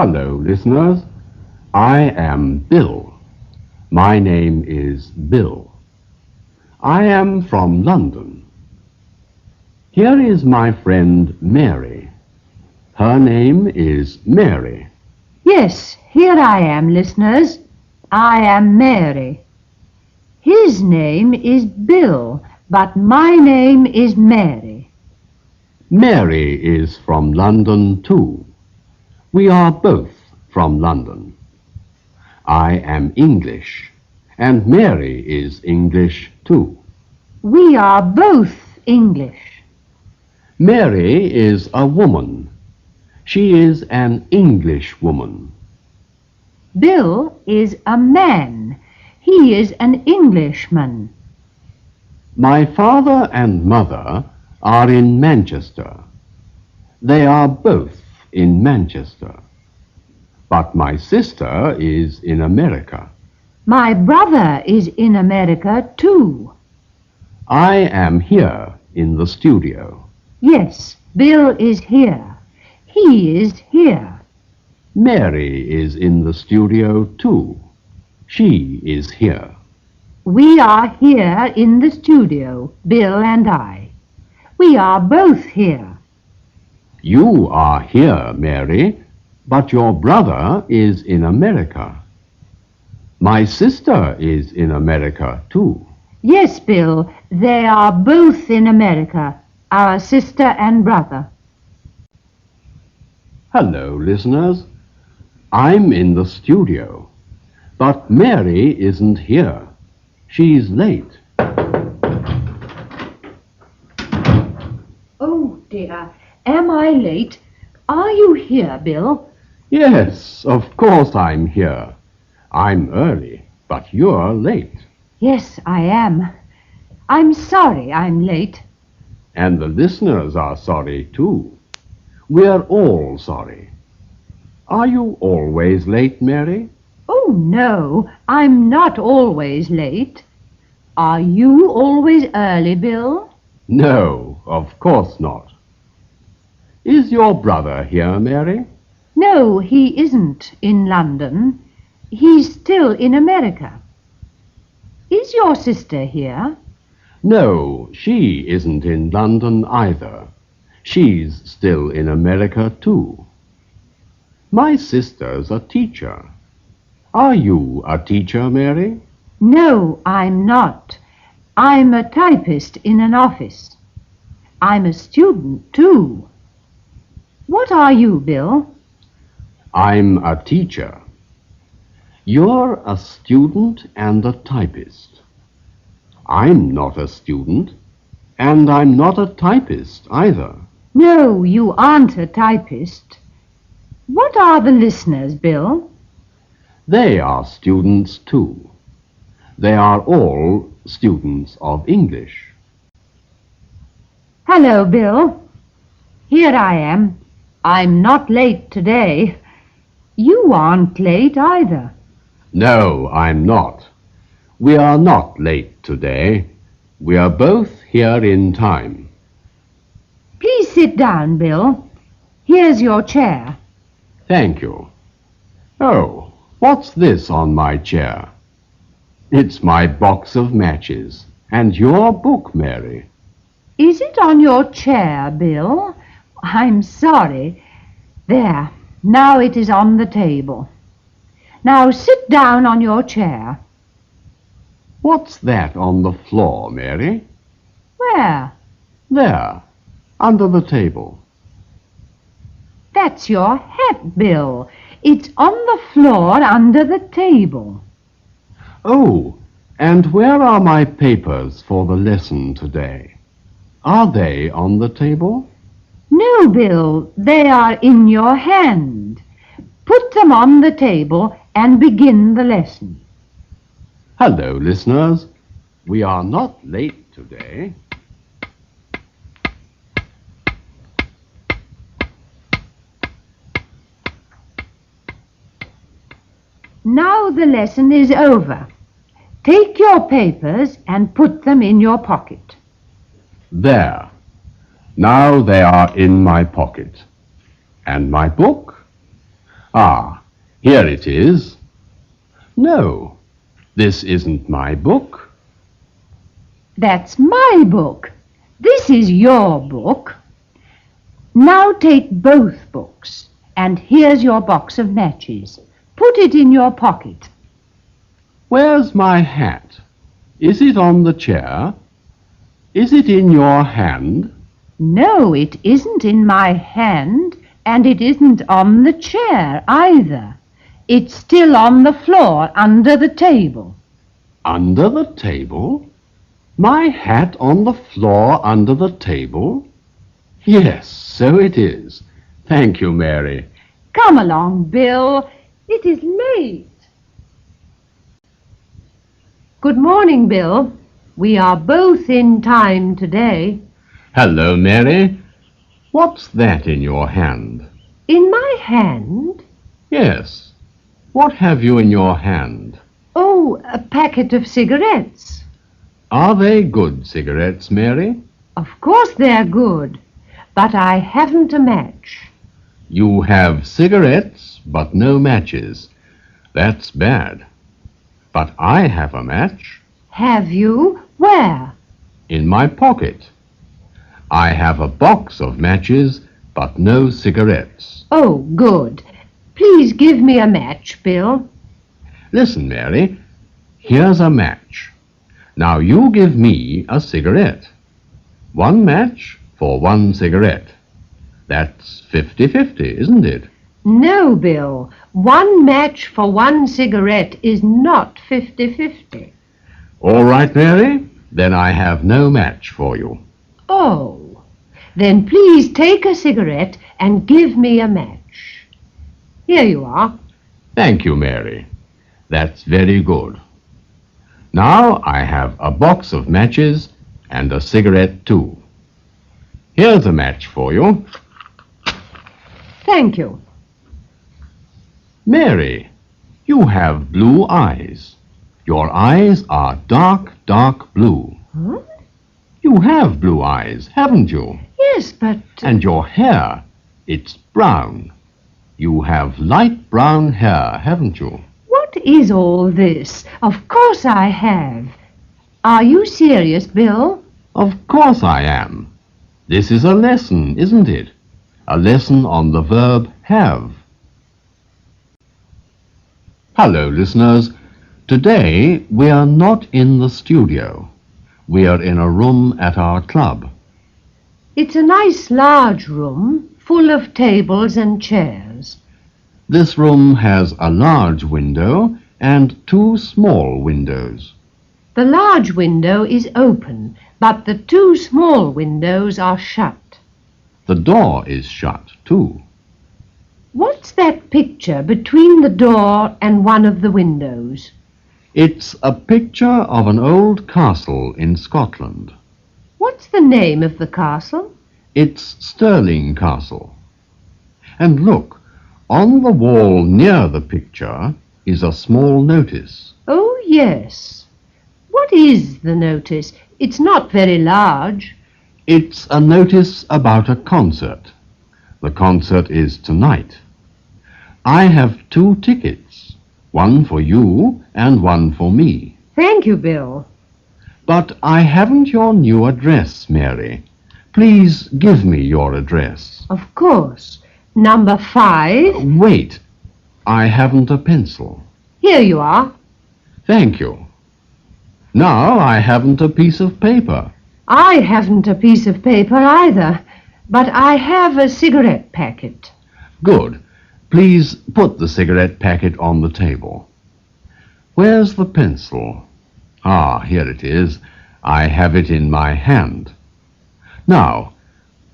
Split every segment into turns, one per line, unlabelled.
Hello, listeners. I am Bill. My name is Bill. I am from London. Here is my friend Mary. Her name is Mary.
Yes, here I am, listeners. I am Mary. His name is Bill, but my name is Mary.
Mary is from London too. We are both from London. I am English, and Mary is English too.
We are both English.
Mary is a woman. She is an English woman.
Bill is a man. He is an Englishman.
My father and mother are in Manchester. They are both in Manchester. But my sister is in America.
My brother is in America too.
I am here in the studio.
Yes, Bill is here. He is here.
Mary is in the studio too. She is here.
We are here in the studio, Bill and I. We are both here.
You are here, Mary, but your brother is in America. My sister is in America too.
Yes, Bill, they are both in America, our sister and brother.
Hello, listeners. I'm in the studio, but Mary isn't here. She's late.
Oh, dear. Am I late? Are you here, Bill?
Yes, of course I'm here. I'm early, but you're late.
Yes, I am. I'm sorry I'm late.
And the listeners are sorry too. We're all sorry. Are you always late, Mary?
Oh, no, I'm not always late. Are you always early, Bill?
No, of course not. Is your brother here, Mary?
No, he isn't in London. He's still in America. Is your sister here?
No, she isn't in London either. She's still in America too. My sister's a teacher. Are you a teacher, Mary?
No, I'm not. I'm a typist in an office. I'm a student, too. What are you, Bill?
I'm a teacher. You're a student and a typist. I'm not a student, and I'm not a typist either.
No, you aren't a typist. What are the listeners, Bill?
They are students too. They are all students of English.
Hello, Bill. Here I am. I'm not late today. You aren't late either.
No, I'm not. We are not late today. We are both here in time.
Please sit down, Bill. Here's your chair.
Thank you. Oh, what's this on my chair? It's my box of matches and your book, Mary.
Is it on your chair, Bill? I'm sorry. There, now it is on the table. Now sit down on your chair.
What's that on the floor, Mary?
Where?
There, under the table.
That's your hat, Bill. It's on the floor under the table.
Oh, and where are my papers for the lesson today? Are they on the table?
No, Bill, they are in your hand. Put them on the table and begin the lesson.
Hello, listeners. We are not late today.
Now the lesson is over. Take your papers and put them in your pocket.
There. Now they are in my pocket. And my book? Ah, here it is. No, this isn't my book.
That's my book. This is your book. Now take both books, and here's your box of matches. Put it in your pocket.
Where's my hat? Is it on the chair? Is it in your hand?
No, it isn't in my hand, and it isn't on the chair either. It's still on the floor under the table.
Under the table? My hat on the floor under the table? Yes, so it is. Thank you, Mary.
Come along, Bill. It is late. Good morning, Bill. We are both in time today.
Hello, Mary. What's that in your hand?
In my hand?
Yes. What have you in your hand?
Oh, a packet of cigarettes.
Are they good cigarettes, Mary?
Of course they're good, but I haven't a match.
You have cigarettes, but no matches. That's bad. But I have a match.
Have you? Where?
In my pocket. I have a box of matches, but no cigarettes.
Oh, good. Please give me a match, Bill.
Listen, Mary, here's a match. Now you give me a cigarette. One match for one cigarette. That's 50-50, isn't it?
No, Bill. One match for one cigarette is not 50-50.
All right, Mary, then I have no match for you.
Oh, then please take a cigarette and give me a match. Here you are.
Thank you, Mary. That's very good. Now I have a box of matches and a cigarette too. Here's a match for you.
Thank you.
Mary, you have blue eyes. Your eyes are dark, dark blue.
Huh?
You have blue eyes, haven't you?
Yes, but...
And your hair, it's brown. You have light brown hair, haven't you?
What is all this? Of course I have. Are you serious, Bill?
Of course I am. This is a lesson, isn't it? A lesson on the verb have. Hello, listeners. Today we are not in the studio. We are in a room at our club.
It's a nice large room, full of tables and chairs.
This room has a large window and two small windows.
The large window is open, but the two small windows are shut.
The door is shut, too.
What's that picture between the door and one of the windows?
It's a picture of an old castle in Scotland.
What's the name of the castle?
It's Stirling Castle. And look, on the wall near the picture is a small notice.
Oh, yes. What is the notice? It's not very large.
It's a notice about a concert. The concert is tonight. I have 2 tickets, one for you and one for me.
Thank you, Bill.
But I haven't your new address, Mary. Please give me your address.
Of course. Number 5.
Wait, I haven't a pencil.
Here you are.
Thank you. Now I haven't a piece of paper.
I haven't a piece of paper either, but I have a cigarette packet.
Good. Please put the cigarette packet on the table. Where's the pencil? Ah, here it is. I have it in my hand. Now,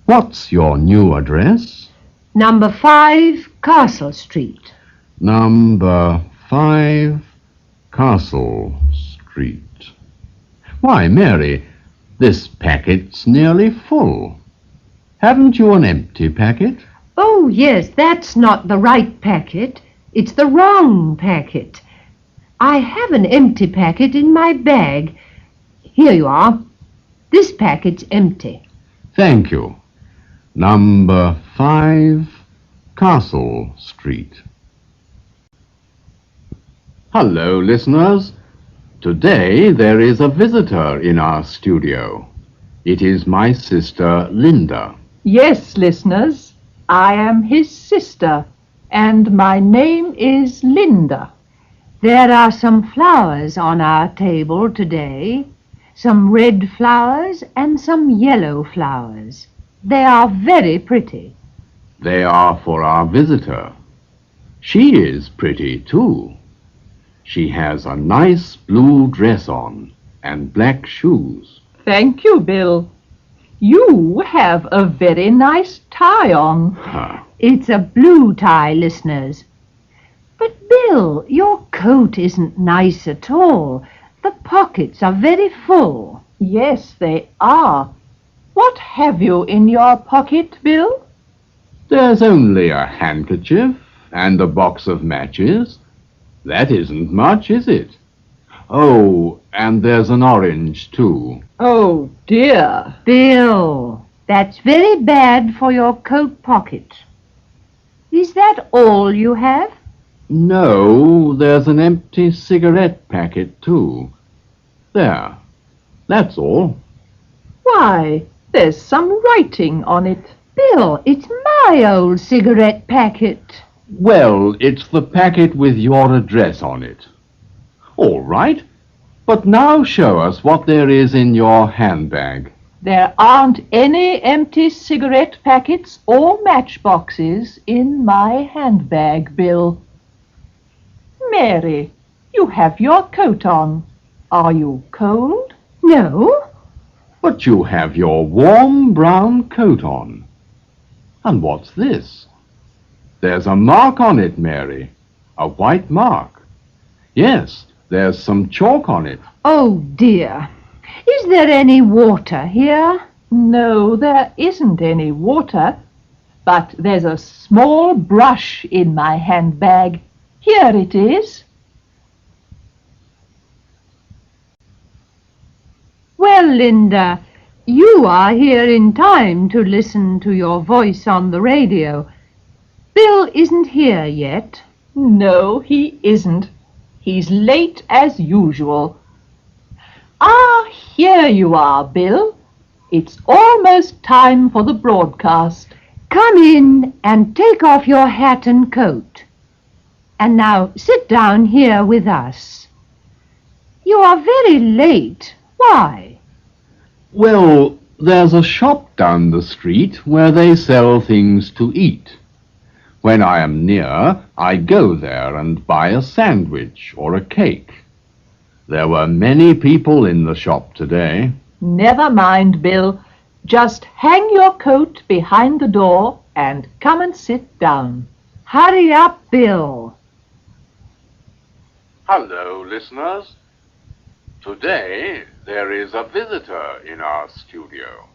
what's your new address?
Number 5, Castle Street.
Number 5, Castle Street. Why, Mary, this packet's nearly full. Haven't you an empty packet?
Oh, yes, that's not the right packet. It's the wrong packet. I have an empty packet in my bag. Here you are. This packet's empty.
Thank you. Number 5, Castle Street. Hello, listeners. Today there is a visitor in our studio. It is my sister Linda.
Yes, listeners, I am his sister, and my name is Linda.
There are some flowers on our table today, some red flowers and some yellow flowers. They are very pretty.
They are for our visitor. She is pretty too. She has a nice blue dress on and black shoes.
Thank you, Bill. You have a very nice tie on.
Huh.
It's a blue tie, listeners. But, Bill, your coat isn't nice at all. The pockets are very full.
Yes, they are. What have you in your pocket, Bill?
There's only a handkerchief and a box of matches. That isn't much, is it? Oh, and there's an orange, too.
Oh, dear.
Bill, that's very bad for your coat pocket. Is that all you have?
No, there's an empty cigarette packet, too. There. That's all.
Why, there's some writing on it.
Bill, it's my old cigarette packet.
Well, it's the packet with your address on it. All right. But now show us what there is in your handbag.
There aren't any empty cigarette packets or matchboxes in my handbag, Bill. Mary, you have your coat on. Are you cold?
No.
But you have your warm brown coat on. And what's this? There's a mark on it, Mary. A white mark. Yes, there's some chalk on it.
Oh, dear. Is there any water here?
No, there isn't any water, but there's a small brush in my handbag. Here it is.
Well, Linda, you are here in time to listen to your voice on the radio. Bill isn't here yet.
No, he isn't. He's late as usual. Ah, here you are, Bill. It's almost time for the broadcast.
Come in and take off your hat and coat. And now sit down here with us. You are very late. Why?
Well, there's a shop down the street where they sell things to eat. When I am near, I go there and buy a sandwich or a cake. There were many people in the shop today.
Never mind, Bill. Just hang your coat behind the door and come and sit down.
Hurry up, Bill.
Hello, listeners. Today there is a visitor in our studio.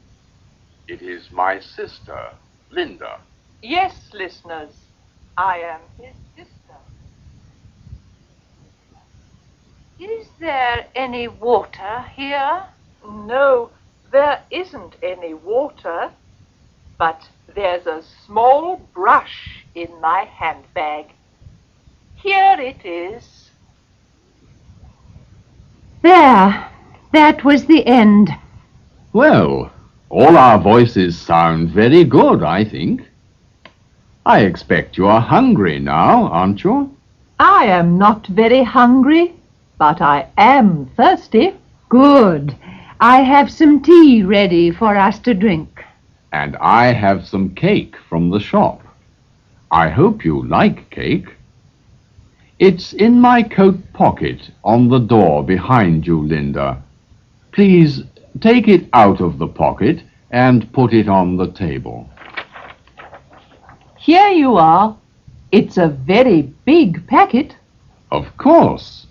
It is my sister, Linda.
Yes, listeners, I am his sister.
Is there any water here?
No, there isn't any water, but there's a small brush in my handbag. Here it is.
There. That was the end.
Well, all our voices sound very good, I think. I expect you are hungry now, aren't you?
I am not very hungry, but I am thirsty.
Good. I have some tea ready for us to drink.
And I have some cake from the shop. I hope you like cake. It's in my coat pocket on the door behind you, Linda. Please take it out of the pocket and put it on the table.
Here you are. It's a very big packet.
Of course.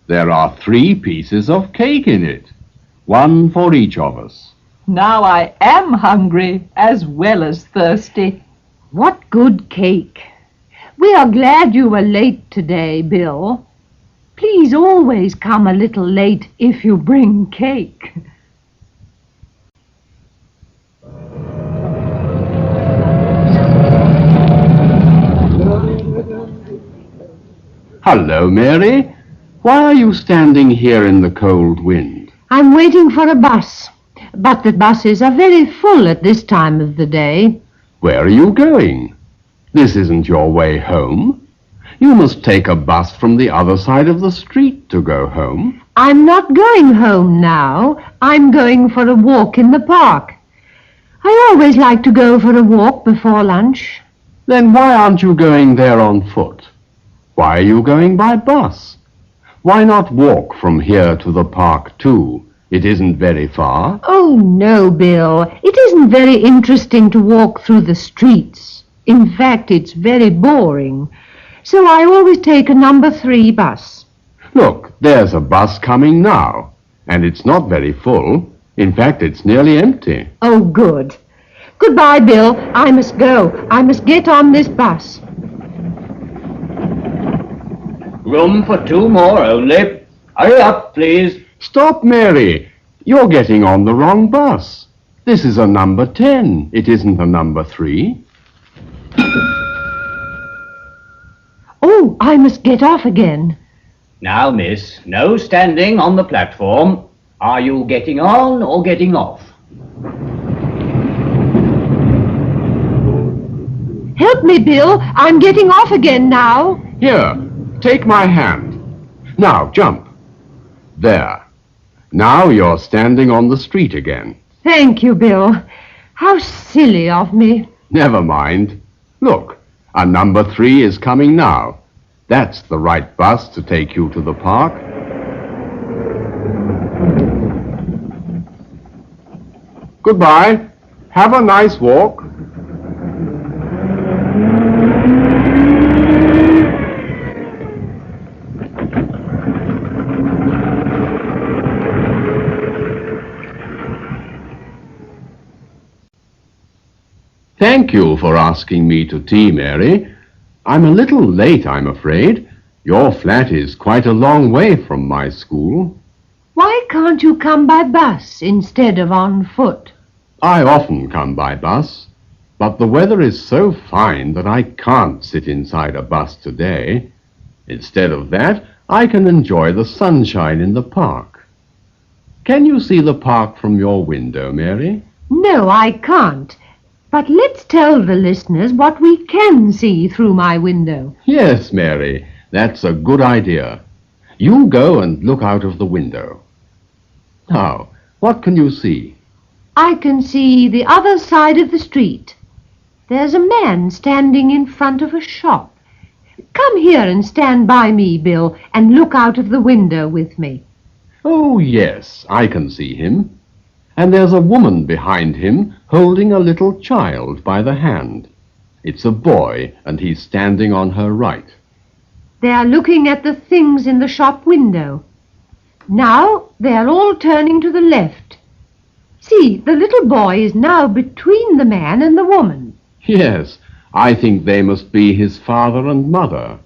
There are 3 pieces of cake in it, one for each of us.
Now I am hungry as well as thirsty.
What good cake. We are glad you were late today, Bill. Please always come a little late if you bring cake.
Hello, Mary. Why are you standing here in the cold wind?
I'm waiting for a bus, but the buses are very full at this time of the day.
Where are you going? This isn't your way home. You must take a bus from the other side of the street to go home.
I'm not going home now. I'm going for a walk in the park. I always like to go for a walk before lunch.
Then why aren't you going there on foot? Why are you going by bus? Why not walk from here to the park too? It isn't very far.
Oh, no, Bill. It isn't very interesting to walk through the streets. In fact, it's very boring. So I always take a number 3 bus.
Look, there's a bus coming now, and it's not very full. In fact, it's nearly empty.
Oh, good. Goodbye, Bill. I must go. I must get on this bus.
Room for 2 more only. Hurry up, please.
Stop, Mary. You're getting on the wrong bus. This is a number 10. It isn't a number 3.
Oh, I must get off again.
Now, miss, no standing on the platform. Are you getting on or getting off?
Help me, Bill. I'm getting off again now.
Here, take my hand. Now, jump. There. Now you're standing on the street again.
Thank you, Bill. How silly of me.
Never mind. Look, a number 3 is coming now. That's the right bus to take you to the park. Goodbye. Have a nice walk. Thank you for asking me to tea, Mary. I'm a little late, I'm afraid. Your flat is quite a long way from my school.
Why can't you come by bus instead of on foot?
I often come by bus, but the weather is so fine that I can't sit inside a bus today. Instead of that, I can enjoy the sunshine in the park. Can you see the park from your window, Mary?
No, I can't. But let's tell the listeners what we can see through my window.
Yes, Mary, that's a good idea. You go and look out of the window. Now, what can you see?
I can see the other side of the street. There's a man standing in front of a shop. Come here and stand by me, Bill, and look out of the window with me.
Oh, yes, I can see him. And there's a woman behind him holding a little child by the hand. It's a boy, and he's standing on her right.
They are looking at the things in the shop window. Now they are all turning to the left. See, the little boy is now between the man and the woman.
Yes, I think they must be his father and mother.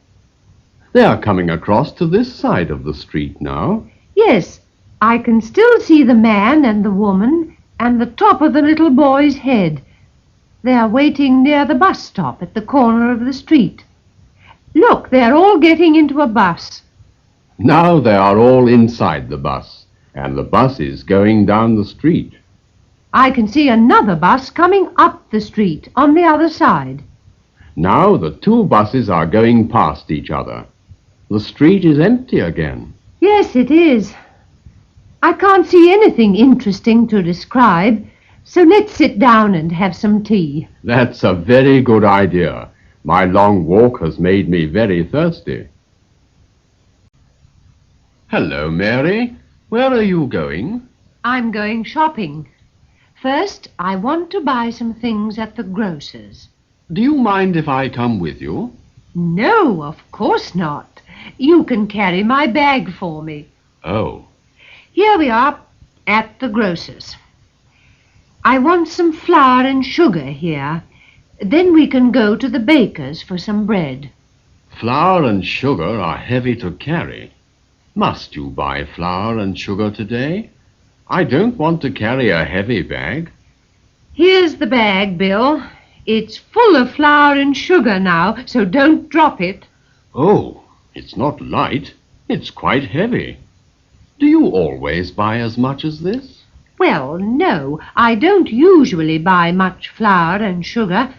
They are coming across to this side of the street now.
Yes, I can still see the man and the woman and the top of the little boy's head. They are waiting near the bus stop at the corner of the street. Look, they are all getting into a bus.
Now they are all inside the bus, and the bus is going down the street.
I can see another bus coming up the street on the other side.
Now the 2 buses are going past each other. The street is empty again.
Yes, it is. I can't see anything interesting to describe, so let's sit down and have some tea.
That's a very good idea. My long walk has made me very thirsty. Hello, Mary. Where are you going?
I'm going shopping. First, I want to buy some things at the grocer's.
Do you mind if I come with you?
No, of course not. You can carry my bag for me.
Oh.
Here we are at the grocer's. I want some flour and sugar here. Then we can go to the baker's for some bread.
Flour and sugar are heavy to carry. Must you buy flour and sugar today? I don't want to carry a heavy bag.
Here's the bag, Bill. It's full of flour and sugar now, so don't drop it.
Oh, it's not light. It's quite heavy. Do you always buy as much as this?
Well, no, I don't usually buy much flour and sugar,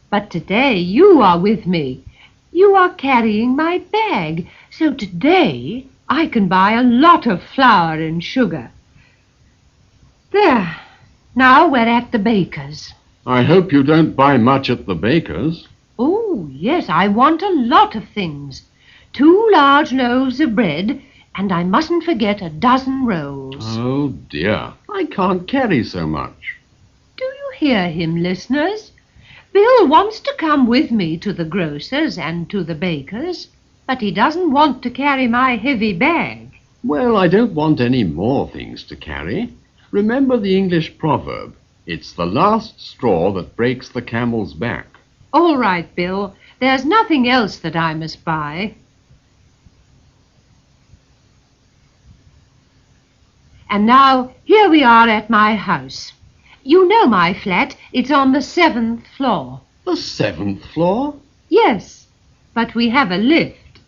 but today you are with me. You are carrying my bag, so today I can buy a lot of flour and sugar. There, now we're at the baker's.
I hope you don't buy much at the baker's.
Oh, yes, I want a lot of things. 2 large loaves of bread, and I mustn't forget a dozen rolls.
Oh, dear, I can't carry so much.
Do you hear him, listeners? Bill wants to come with me to the grocer's and to the baker's, but he doesn't want to carry my heavy bag.
Well, I don't want any more things to carry. Remember the English proverb, it's the last straw that breaks the camel's back.
All right, Bill, there's nothing else that I must buy. And now, here we are at my house. You know my flat, it's on the 7th floor.
The 7th floor?
Yes, but we have a lift.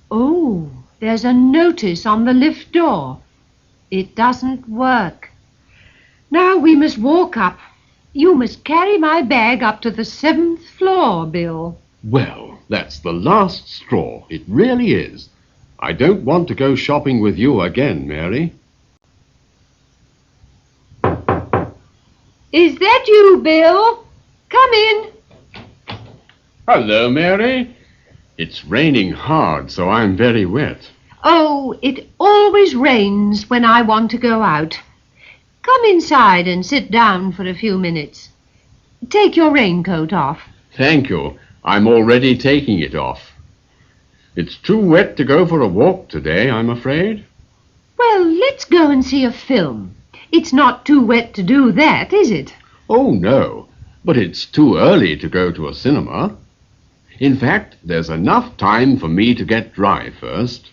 Oh, there's a notice on the lift door. It doesn't work. Now we must walk up. You must carry my bag up to the 7th floor, Bill.
Well, that's the last straw. It really is. I don't want to go shopping with you again, Mary.
Is that you, Bill? Come in.
Hello, Mary. It's raining hard, so I'm very wet.
Oh, it always rains when I want to go out. Come inside and sit down for a few minutes. Take your raincoat off.
Thank you. I'm already taking it off. It's too wet to go for a walk today, I'm afraid.
Well, let's go and see a film. It's not too wet to do that, is it?
Oh, no, but it's too early to go to a cinema. In fact, there's enough time for me to get dry first.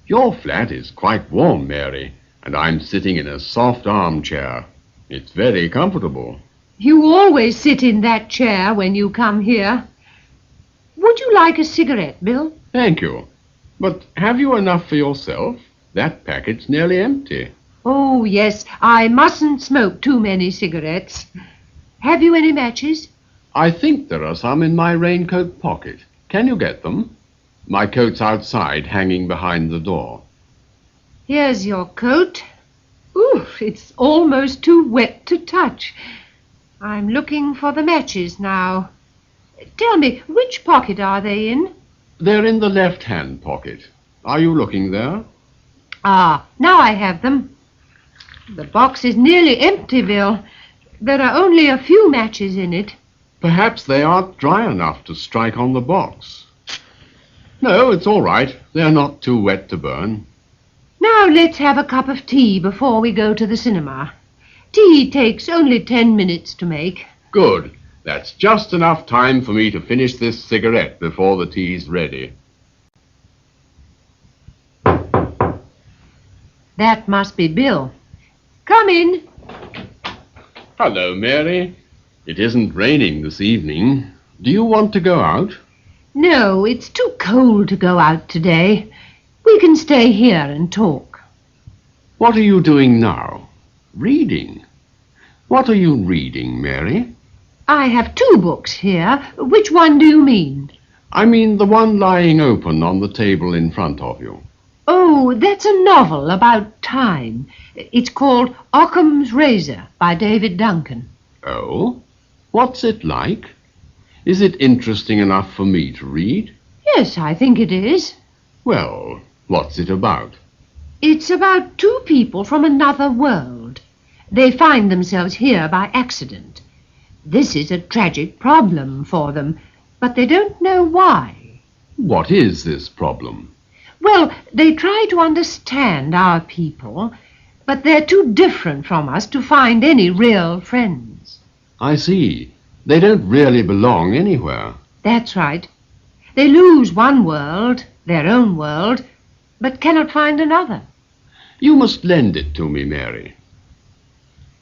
Your flat is quite warm, Mary, and I'm sitting in a soft armchair. It's very comfortable.
You always sit in that chair when you come here. Would you like a cigarette, Bill?
Thank you. But have you enough for yourself? That packet's nearly empty.
Oh, yes, I mustn't smoke too many cigarettes. Have you any matches?
I think there are some in my raincoat pocket. Can you get them? My coat's outside, hanging behind the door.
Here's your coat. Ooh, it's almost too wet to touch. I'm looking for the matches now. Tell me, which pocket are they in?
They're in the left-hand pocket. Are you looking there?
Ah, now I have them. The box is nearly empty, Bill. There are only a few matches in it.
Perhaps they aren't dry enough to strike on the box. No, it's all right. They're not too wet to burn.
Now let's have a cup of tea before we go to the cinema. Tea takes only 10 minutes to make.
Good. That's just enough time for me to finish this cigarette before the tea's ready.
That must be Bill. Come in.
Hello, Mary. It isn't raining this evening. Do you want to go out?
No, it's too cold to go out today. We can stay here and talk.
What are you doing now? Reading. What are you reading, Mary?
I have 2 books here. Which one do you mean?
I mean the one lying open on the table in front of you.
Oh, that's a novel about time. It's called Occam's Razor by David Duncan.
Oh? What's it like? Is it interesting enough for me to read?
Yes, I think it is.
Well, what's it about?
It's about 2 people from another world. They find themselves here by accident. This is a tragic problem for them, but they don't know why.
What is this problem?
Well, they try to understand our people, but they're too different from us to find any real friends.
I see. They don't really belong anywhere.
That's right. They lose one world, their own world, but cannot find another.
You must lend it to me, Mary.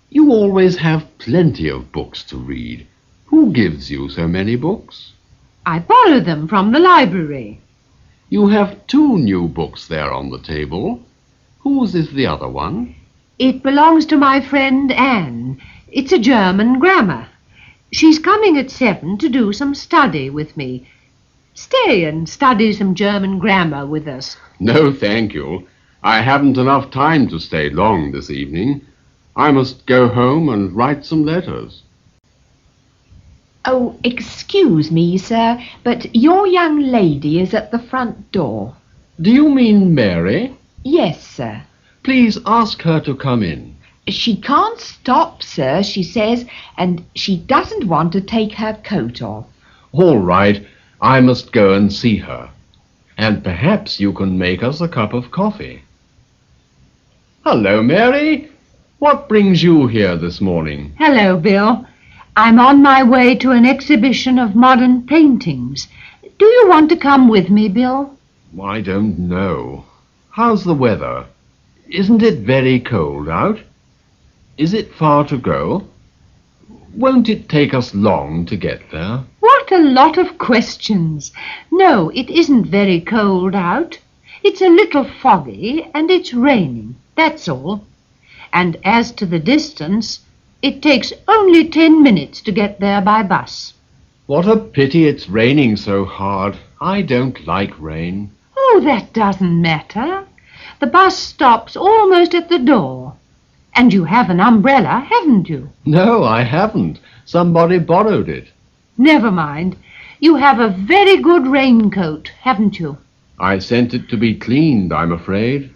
You always have plenty of books to read. Who gives you so many books?
I borrow them from the library.
You have two new books there on the table. Whose is the other one?
It belongs to my friend Anne. It's a German grammar. She's coming at 7 to do some study with me. Stay and study some German grammar with us.
No, thank you. I haven't enough time to stay long this evening. I must go home and write some letters.
Oh, excuse me, sir, but your young lady is at the front door.
Do you mean Mary?
Yes, sir.
Please ask her to come in.
She can't stop, sir, she says, and she doesn't want to take her coat off.
All right, I must go and see her. And perhaps you can make us a cup of coffee. Hello, Mary. What brings you here this morning?
Hello, Bill. I'm on my way to an exhibition of modern paintings. Do you want to come with me, Bill?
I don't know. How's the weather? Isn't it very cold out? Is it far to go? Won't it take us long to get there?
What a lot of questions. No, it isn't very cold out. It's a little foggy and it's raining, that's all. And as to the distance, it takes only 10 minutes to get there by bus.
What a pity it's raining so hard. I don't like rain.
Oh, that doesn't matter. The bus stops almost at the door. And you have an umbrella, haven't you?
No, I haven't. Somebody borrowed it.
Never mind. You have a very good raincoat, haven't you?
I sent it to be cleaned, I'm afraid.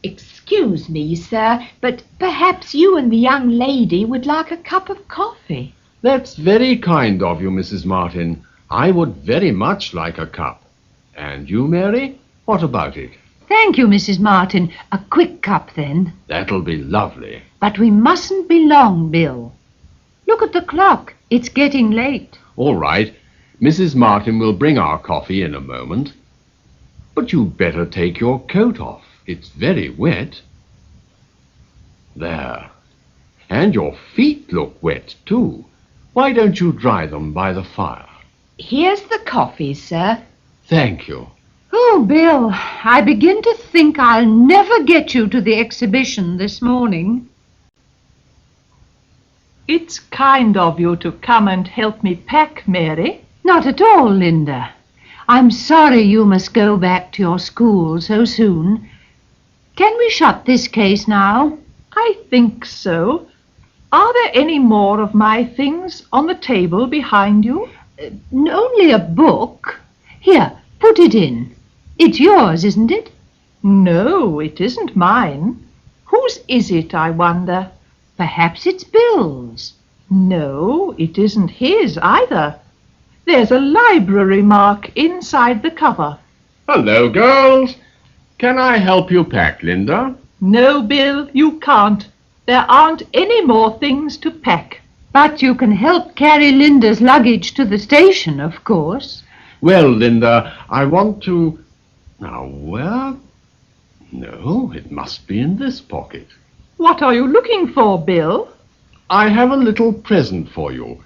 Excuse me, sir, but perhaps you and the young lady would like a cup of coffee.
That's very kind of you, Mrs. Martin. I would very much like a cup. And you, Mary? What about it?
Thank you, Mrs. Martin. A quick cup, then.
That'll be lovely.
But we mustn't be long, Bill. Look at the clock. It's getting late.
All right. Mrs. Martin will bring our coffee in a moment. But you'd better take your coat off. It's very wet. There. And your feet look wet, too. Why don't you dry them by the fire?
Here's the coffee, sir.
Thank you.
Oh, Bill, I begin to think I'll never get you to the exhibition this morning.
It's kind of you to come and help me pack, Mary.
Not at all, Linda. I'm sorry you must go back to your school so soon. Can we shut this case now?
I think so. Are there any more of my things on the table behind you?
Only a book. Here, put it in. It's yours, isn't it?
No, it isn't mine. Whose is it, I wonder?
Perhaps it's Bill's.
No, it isn't his either. There's a library mark inside the cover.
Hello, girls. Can I help you pack, Linda?
No, Bill, you can't. There aren't any more things to pack.
But you can help carry Linda's luggage to the station, of course.
Well, Linda, I want to... Now, where? No, it must be in this pocket.
What are you looking for, Bill?
I have a little present for you.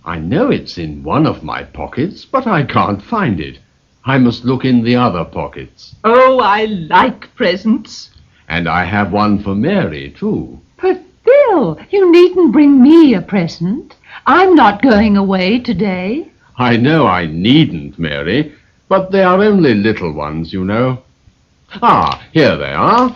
I know it's in one of my pockets, but I can't find it. I must look in the other pockets.
Oh, I like presents.
And I have one for Mary, too.
But, Bill, you needn't bring me a present. I'm not going away today.
I know I needn't, Mary, but they are only little ones, you know. Ah, here they are.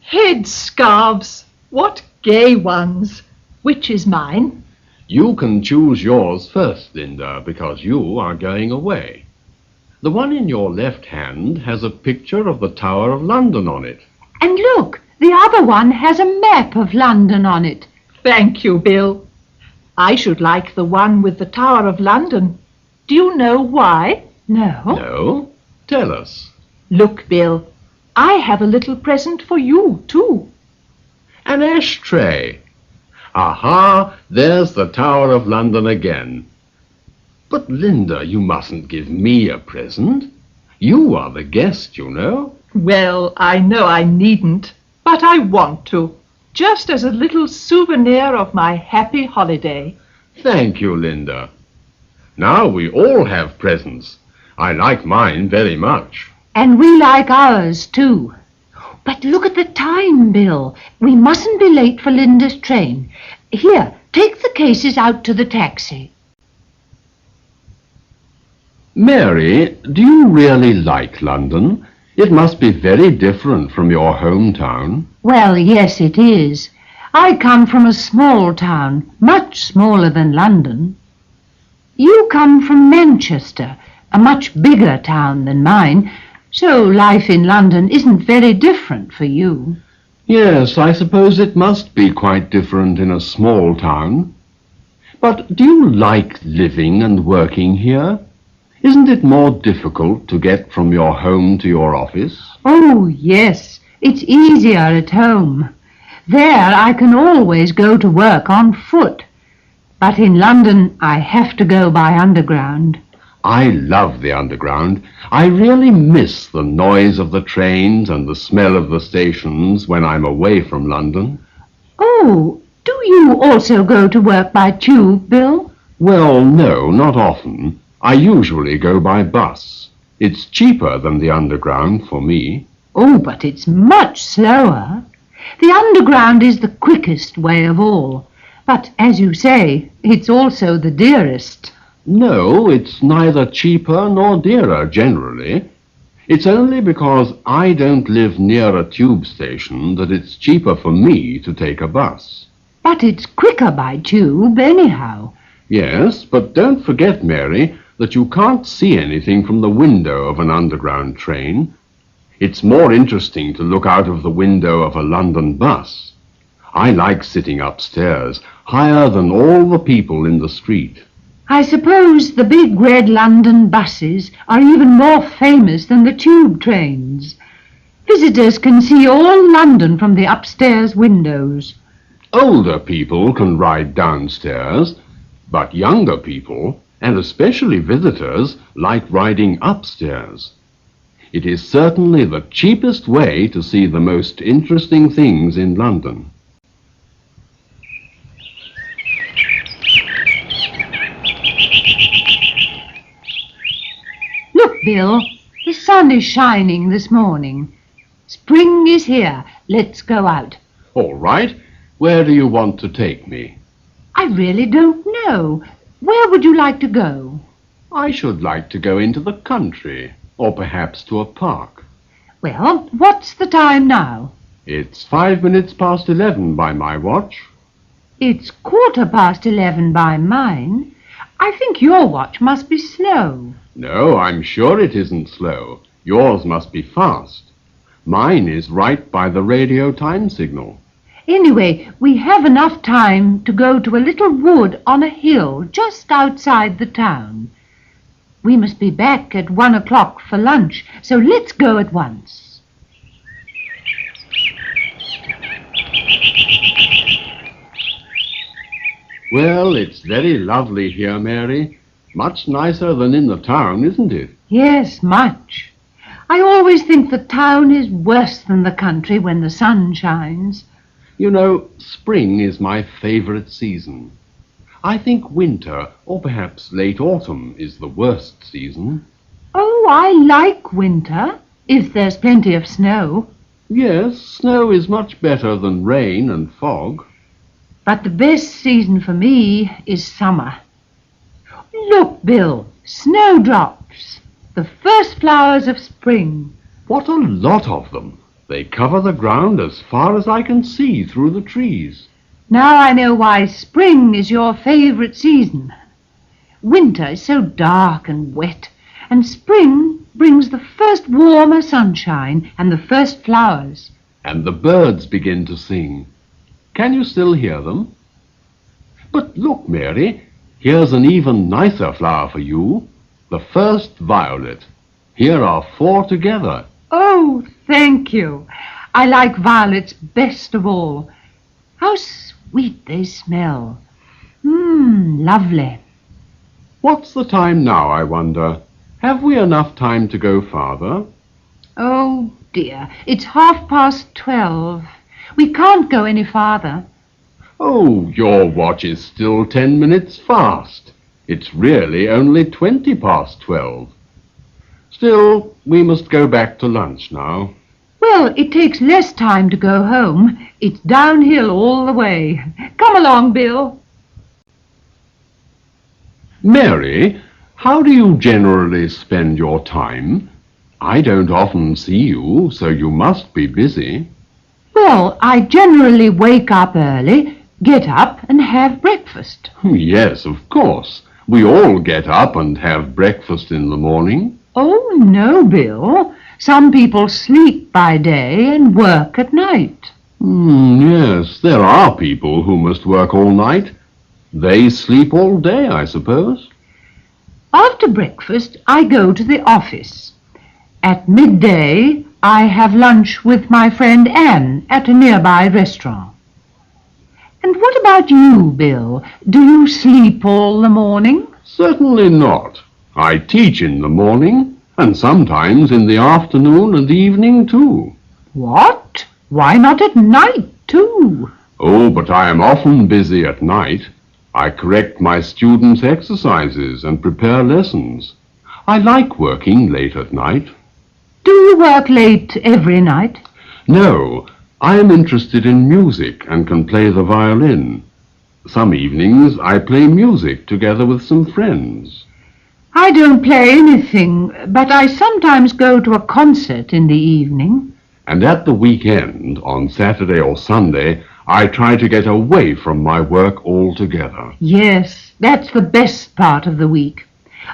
Headscarves. What gay ones. Which is mine?
You can choose yours first, Linda, because you are going away. The one in your left hand has a picture of the Tower of London on it.
And look, the other one has a map of London on it.
Thank you, Bill. I should like the one with the Tower of London. Do you know why?
No.
No? Tell us.
Look, Bill, I have a little present for you, too.
An ashtray. Aha, there's the Tower of London again. But, Linda, you mustn't give me a present. You are the guest, you know.
Well, I know I needn't, but I want to, just as a little souvenir of my happy holiday.
Thank you, Linda. Now we all have presents. I like mine very much.
And we like ours, too. But look at the time, Bill. We mustn't be late for Linda's train. Here, take the cases out to the taxi.
Mary, do you really like London? It must be very different from your hometown.
Well, yes, it is. I come from a small town, much smaller than London. You come from Manchester, a much bigger town than mine, so life in London isn't very different for you.
Yes, I suppose it must be quite different in a small town. But do you like living and working here? Isn't it more difficult to get from your home to your office?
Oh, yes, it's easier at home. There I can always go to work on foot. But in London I have to go by underground.
I love the underground. I really miss the noise of the trains and the smell of the stations when I'm away from London.
Oh, do you also go to work by tube, Bill?
Well, no, not often. I usually go by bus. It's cheaper than the underground for me.
Oh, but it's much slower. The underground is the quickest way of all. But, as you say, it's also the dearest.
No, it's neither cheaper nor dearer generally. It's only because I don't live near a tube station that it's cheaper for me to take a bus.
But it's quicker by tube anyhow.
Yes, but don't forget, Mary, that you can't see anything from the window of an underground train. It's more interesting to look out of the window of a London bus. I like sitting upstairs, higher than all the people in the street.
I suppose the big red London buses are even more famous than the tube trains. Visitors can see all London from the upstairs windows.
Older people can ride downstairs, but younger people, and especially visitors, like riding upstairs. It is certainly the cheapest way to see the most interesting things in London.
Look, Bill, the sun is shining this morning. Spring is here. Let's go out.
All right. Where do you want to take me?
I really don't know. Where would you like to go?
I should like to go into the country, or perhaps to a park.
Well, what's the time now?
It's 5 minutes past 11 by my watch.
It's 11:15 by mine. I think your watch must be slow.
No, I'm sure it isn't slow. Yours must be fast. Mine is right by the radio time signal.
Anyway, we have enough time to go to a little wood on a hill just outside the town. We must be back at 1 o'clock for lunch, so let's go at once.
Well, it's very lovely here, Mary. Much nicer than in the town, isn't it?
Yes, much. I always think the town is worse than the country when the sun shines.
You know, spring is my favorite season. I think winter, or perhaps late autumn, is the worst season.
Oh, I like winter, if there's plenty of snow.
Yes, snow is much better than rain and fog.
But the best season for me is summer. Look, Bill, snowdrops, the first flowers of spring.
What a lot of them! They cover the ground as far as I can see through the trees.
Now I know why spring is your favorite season. Winter is so dark and wet, and spring brings the first warmer sunshine and the first flowers.
And the birds begin to sing. Can you still hear them? But look, Mary, here's an even nicer flower for you, the first violet. Here are 4 together.
Oh, thank you. I like violets best of all. How sweet they smell. Lovely.
What's the time now, I wonder? Have we enough time to go farther?
Oh, dear, it's 12:30. We can't go any farther.
Oh, your watch is still 10 minutes fast. It's really only 20 past 12. Still, we must go back to lunch now.
Well, it takes less time to go home. It's downhill all the way. Come along, Bill.
Mary, how do you generally spend your time? I don't often see you, so you must be busy.
Well, I generally wake up early, get up and have breakfast.
Yes, of course. We all get up and have breakfast in the morning.
Oh, no, Bill. Some people sleep by day and work at night.
Yes, there are people who must work all night. They sleep all day, I suppose.
After breakfast, I go to the office. At midday, I have lunch with my friend Anne at a nearby restaurant. And what about you, Bill? Do you sleep all the morning?
Certainly not. I teach in the morning, and sometimes in the afternoon and evening too.
What? Why not at night, too?
Oh, but I am often busy at night. I correct my students' exercises and prepare lessons. I like working late at night.
Do you work late every night?
No, I am interested in music and can play the violin. Some evenings I play music together with some friends.
I don't play anything, but I sometimes go to a concert in the evening.
And at the weekend, on Saturday or Sunday, I try to get away from my work altogether.
Yes, that's the best part of the week.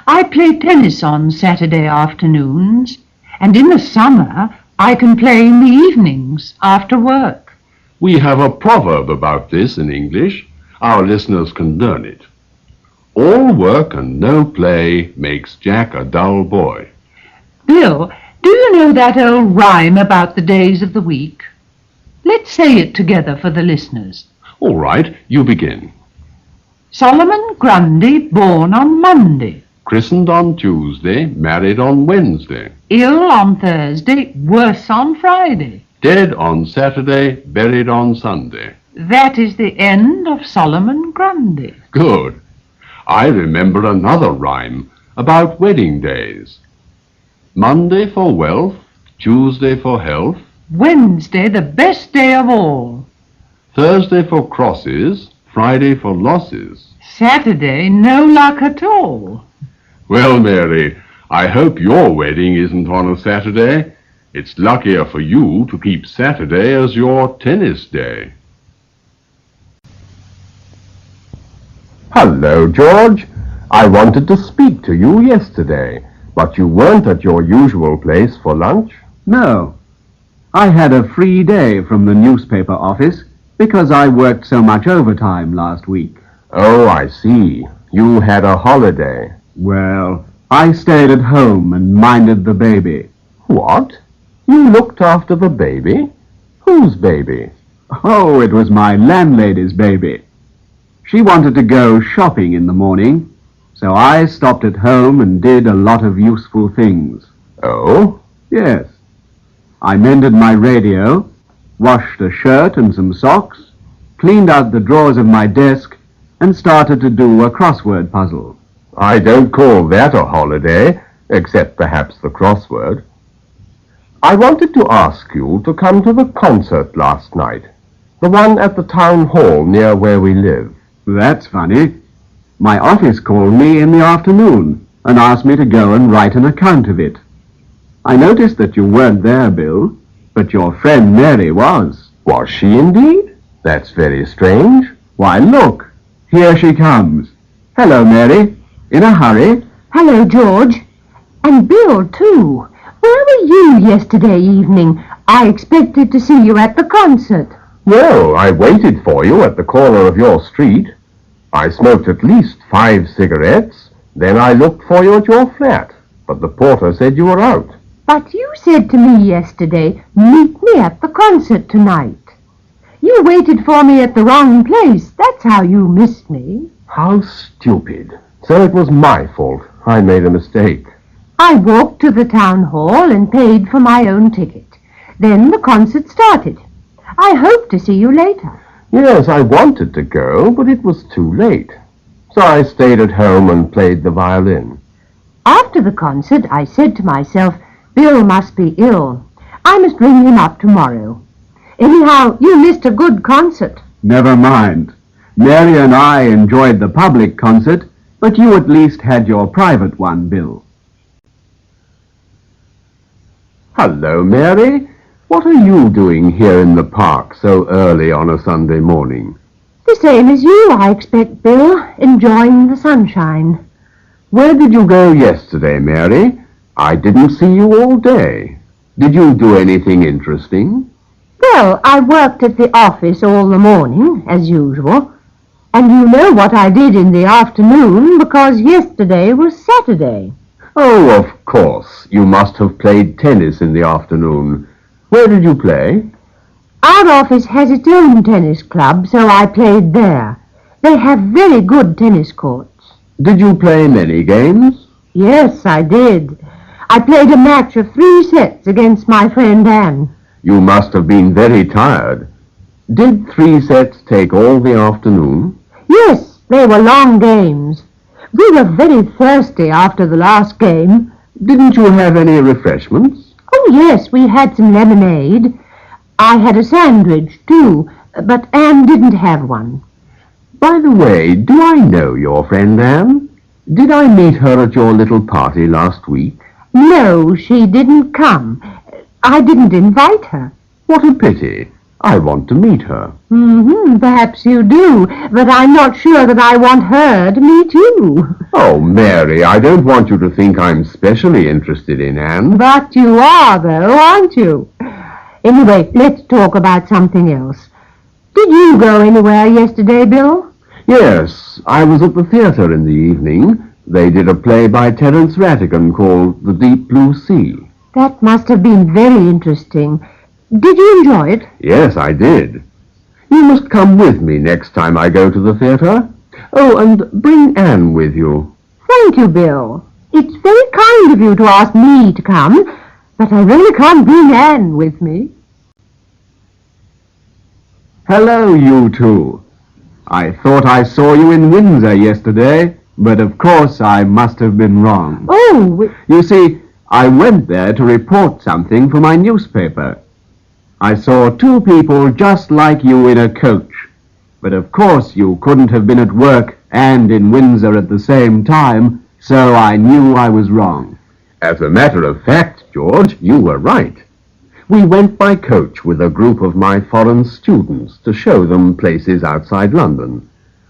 I play tennis on Saturday afternoons, and in the summer I can play in the evenings after work.
We have a proverb about this in English. Our listeners can learn it. All work and no play makes Jack a dull boy.
Bill, do you know that old rhyme about the days of the week? Let's say it together for the listeners.
All right, you begin.
Solomon Grundy, born on Monday.
Christened on Tuesday, married on Wednesday.
Ill on Thursday, worse on Friday.
Dead on Saturday, buried on Sunday.
That is the end of Solomon Grundy.
Good. I remember another rhyme about wedding days. Monday for wealth, Tuesday for health,
Wednesday, the best day of all.
Thursday for crosses, Friday for losses.
Saturday, no luck at all.
Well, Mary, I hope your wedding isn't on a Saturday. It's luckier for you to keep Saturday as your tennis day. Hello, George. I wanted to speak to you yesterday, but you weren't at your usual place for lunch.
No. I had a free day from the newspaper office because I worked so much overtime last week.
Oh, I see. You had a holiday.
Well, I stayed at home and minded the baby.
What? You looked after the baby? Whose baby?
Oh, it was my landlady's baby. She wanted to go shopping in the morning, so I stopped at home and did a lot of useful things.
Oh?
Yes. I mended my radio, washed a shirt and some socks, cleaned out the drawers of my desk, and started to do a crossword puzzle.
I don't call that a holiday, except perhaps the crossword. I wanted to ask you to come to the concert last night, the one at the town hall near where we live.
That's funny. My office called me in the afternoon and asked me to go and write an account of it. I noticed that you weren't there, Bill, but your friend Mary was.
Was she indeed? That's very strange.
Why, look, here she comes. Hello, Mary. In a hurry?
Hello, George. And Bill, too. Where were you yesterday evening? I expected to see you at the concert.
No, I waited for you at the corner of your street. I smoked at least 5 cigarettes. Then I looked for you at your flat, but the porter said you were out.
But you said to me yesterday, meet me at the concert tonight. You waited for me at the wrong place. That's how you missed me.
How stupid. So it was my fault. I made a mistake.
I walked to the town hall and paid for my own ticket. Then the concert started. I hope to see you later.
Yes, I wanted to go, but it was too late. So I stayed at home and played the violin.
After the concert, I said to myself, Bill must be ill. I must ring him up tomorrow. Anyhow, you missed a good concert.
Never mind. Mary and I enjoyed the public concert, but you at least had your private one, Bill.
Hello, Mary. What are you doing here in the park so early on a Sunday morning?
The same as you, I expect, Bill, enjoying the sunshine.
Where did you go yesterday, Mary? I didn't see you all day. Did you do anything interesting?
Well, I worked at the office all the morning, as usual. And you know what I did in the afternoon, because yesterday was Saturday.
Oh, of course. You must have played tennis in the afternoon. Where did you play?
Our office has its own tennis club, so I played there. They have very good tennis courts.
Did you play many games?
Yes, I did. I played a match of 3 sets against my friend Anne.
You must have been very tired. Did 3 sets take all the afternoon?
Yes, they were long games. We were very thirsty after the last game.
Didn't you have any refreshments?
Oh, yes, we had some lemonade. I had a sandwich, too, but Anne didn't have one.
By the way, do I know your friend Anne? Did I meet her at your little party last week?
No, she didn't come. I didn't invite her.
What a pity. I want to meet her.
Perhaps you do, but I'm not sure that I want her to meet you.
Oh, Mary, I don't want you to think I'm specially interested in Anne.
But you are, though, aren't you? Anyway, let's talk about something else. Did you go anywhere yesterday, Bill?
Yes, I was at the theatre in the evening. They did a play by Terence Rattigan called The Deep Blue Sea.
That must have been very interesting. Did you enjoy it?
Yes, I did. You must come with me next time I go to the theatre. Oh, and bring Anne with you.
Thank you, Bill. It's very kind of you to ask me to come, but I really can't bring Anne with me.
Hello, you two. I thought I saw you in Windsor yesterday, but of course I must have been wrong.
Oh,
You see, I went there to report something for my newspaper. I saw 2 people just like you in a coach, but of course you couldn't have been at work and in Windsor at the same time, so I knew I was wrong.
As a matter of fact, George, you were right. We went by coach with a group of my foreign students to show them places outside London.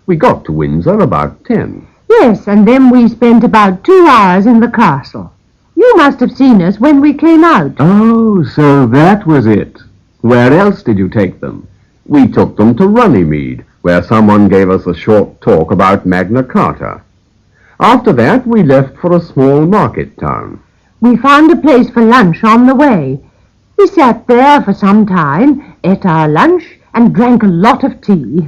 We got to Windsor about 10.
yes, and then we spent about 2 hours in the castle. You must have seen us when we came out.
Oh, so that was it. Where else did you take them?
We took them to Runnymede, where someone gave us a short talk about Magna Carta. After that, we left for a small market town.
We found a place for lunch on the way. We sat there for some time, ate our lunch, and drank a lot of tea.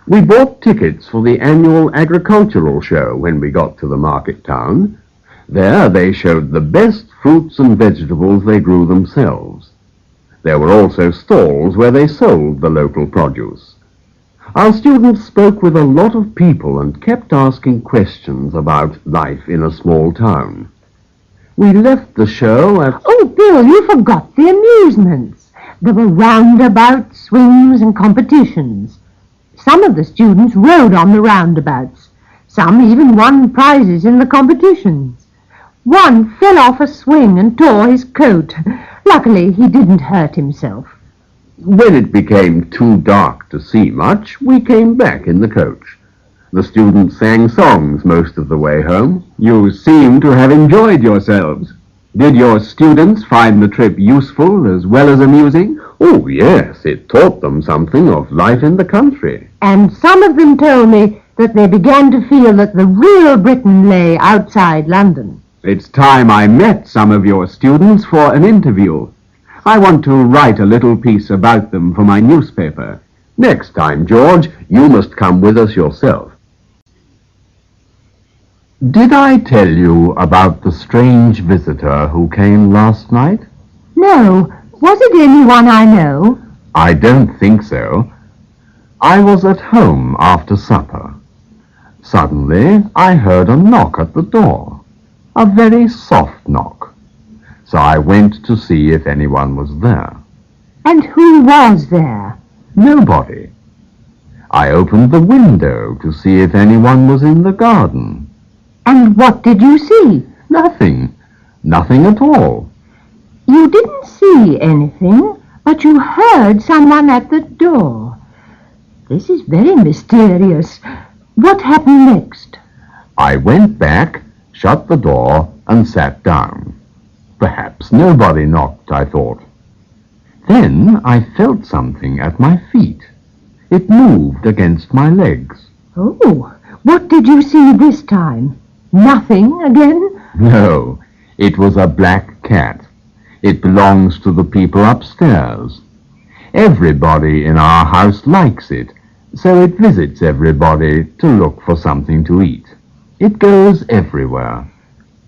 We bought tickets for the annual agricultural show when we got to the market town. There they showed the best fruits and vegetables they grew themselves. There were also stalls where they sold the local produce. Our students spoke with a lot of people and kept asking questions about life in a small town. We left the show at...
Oh, Bill, you forgot the amusements. There were roundabouts, swings, and competitions. Some of the students rode on the roundabouts. Some even won prizes in the competitions. One fell off a swing and tore his coat. Luckily, he didn't hurt himself.
When it became too dark to see much, we came back in the coach. The students sang songs most of the way home.
You seem to have enjoyed yourselves. Did your students find the trip useful as well as amusing?
Oh, yes, it taught them something of life in the country.
And some of them told me that they began to feel that the real Britain lay outside London.
It's time I met some of your students for an interview. I want to write a little piece about them for my newspaper.
Next time, George, you must come with us yourself. Did I tell you about the strange visitor who came last night?
No, was it anyone I know?
I don't think so. I was at home after supper. Suddenly, I heard a knock at the door. a very soft knock. So I went to see if anyone was there.
And who was there?
Nobody. I opened the window to see if anyone was in the garden.
And what did you see?
Nothing. Nothing at all.
You didn't see anything, but you heard someone at the door. This is very mysterious. What happened next?
I went back, shut the door, and sat down. Perhaps nobody knocked, I thought. Then I felt something at my feet. It moved against my legs.
Oh, what did you see this time? Nothing again?
No, it was a black cat. It belongs to the people upstairs. Everybody in our house likes it, so it visits everybody to look for something to eat. It goes everywhere.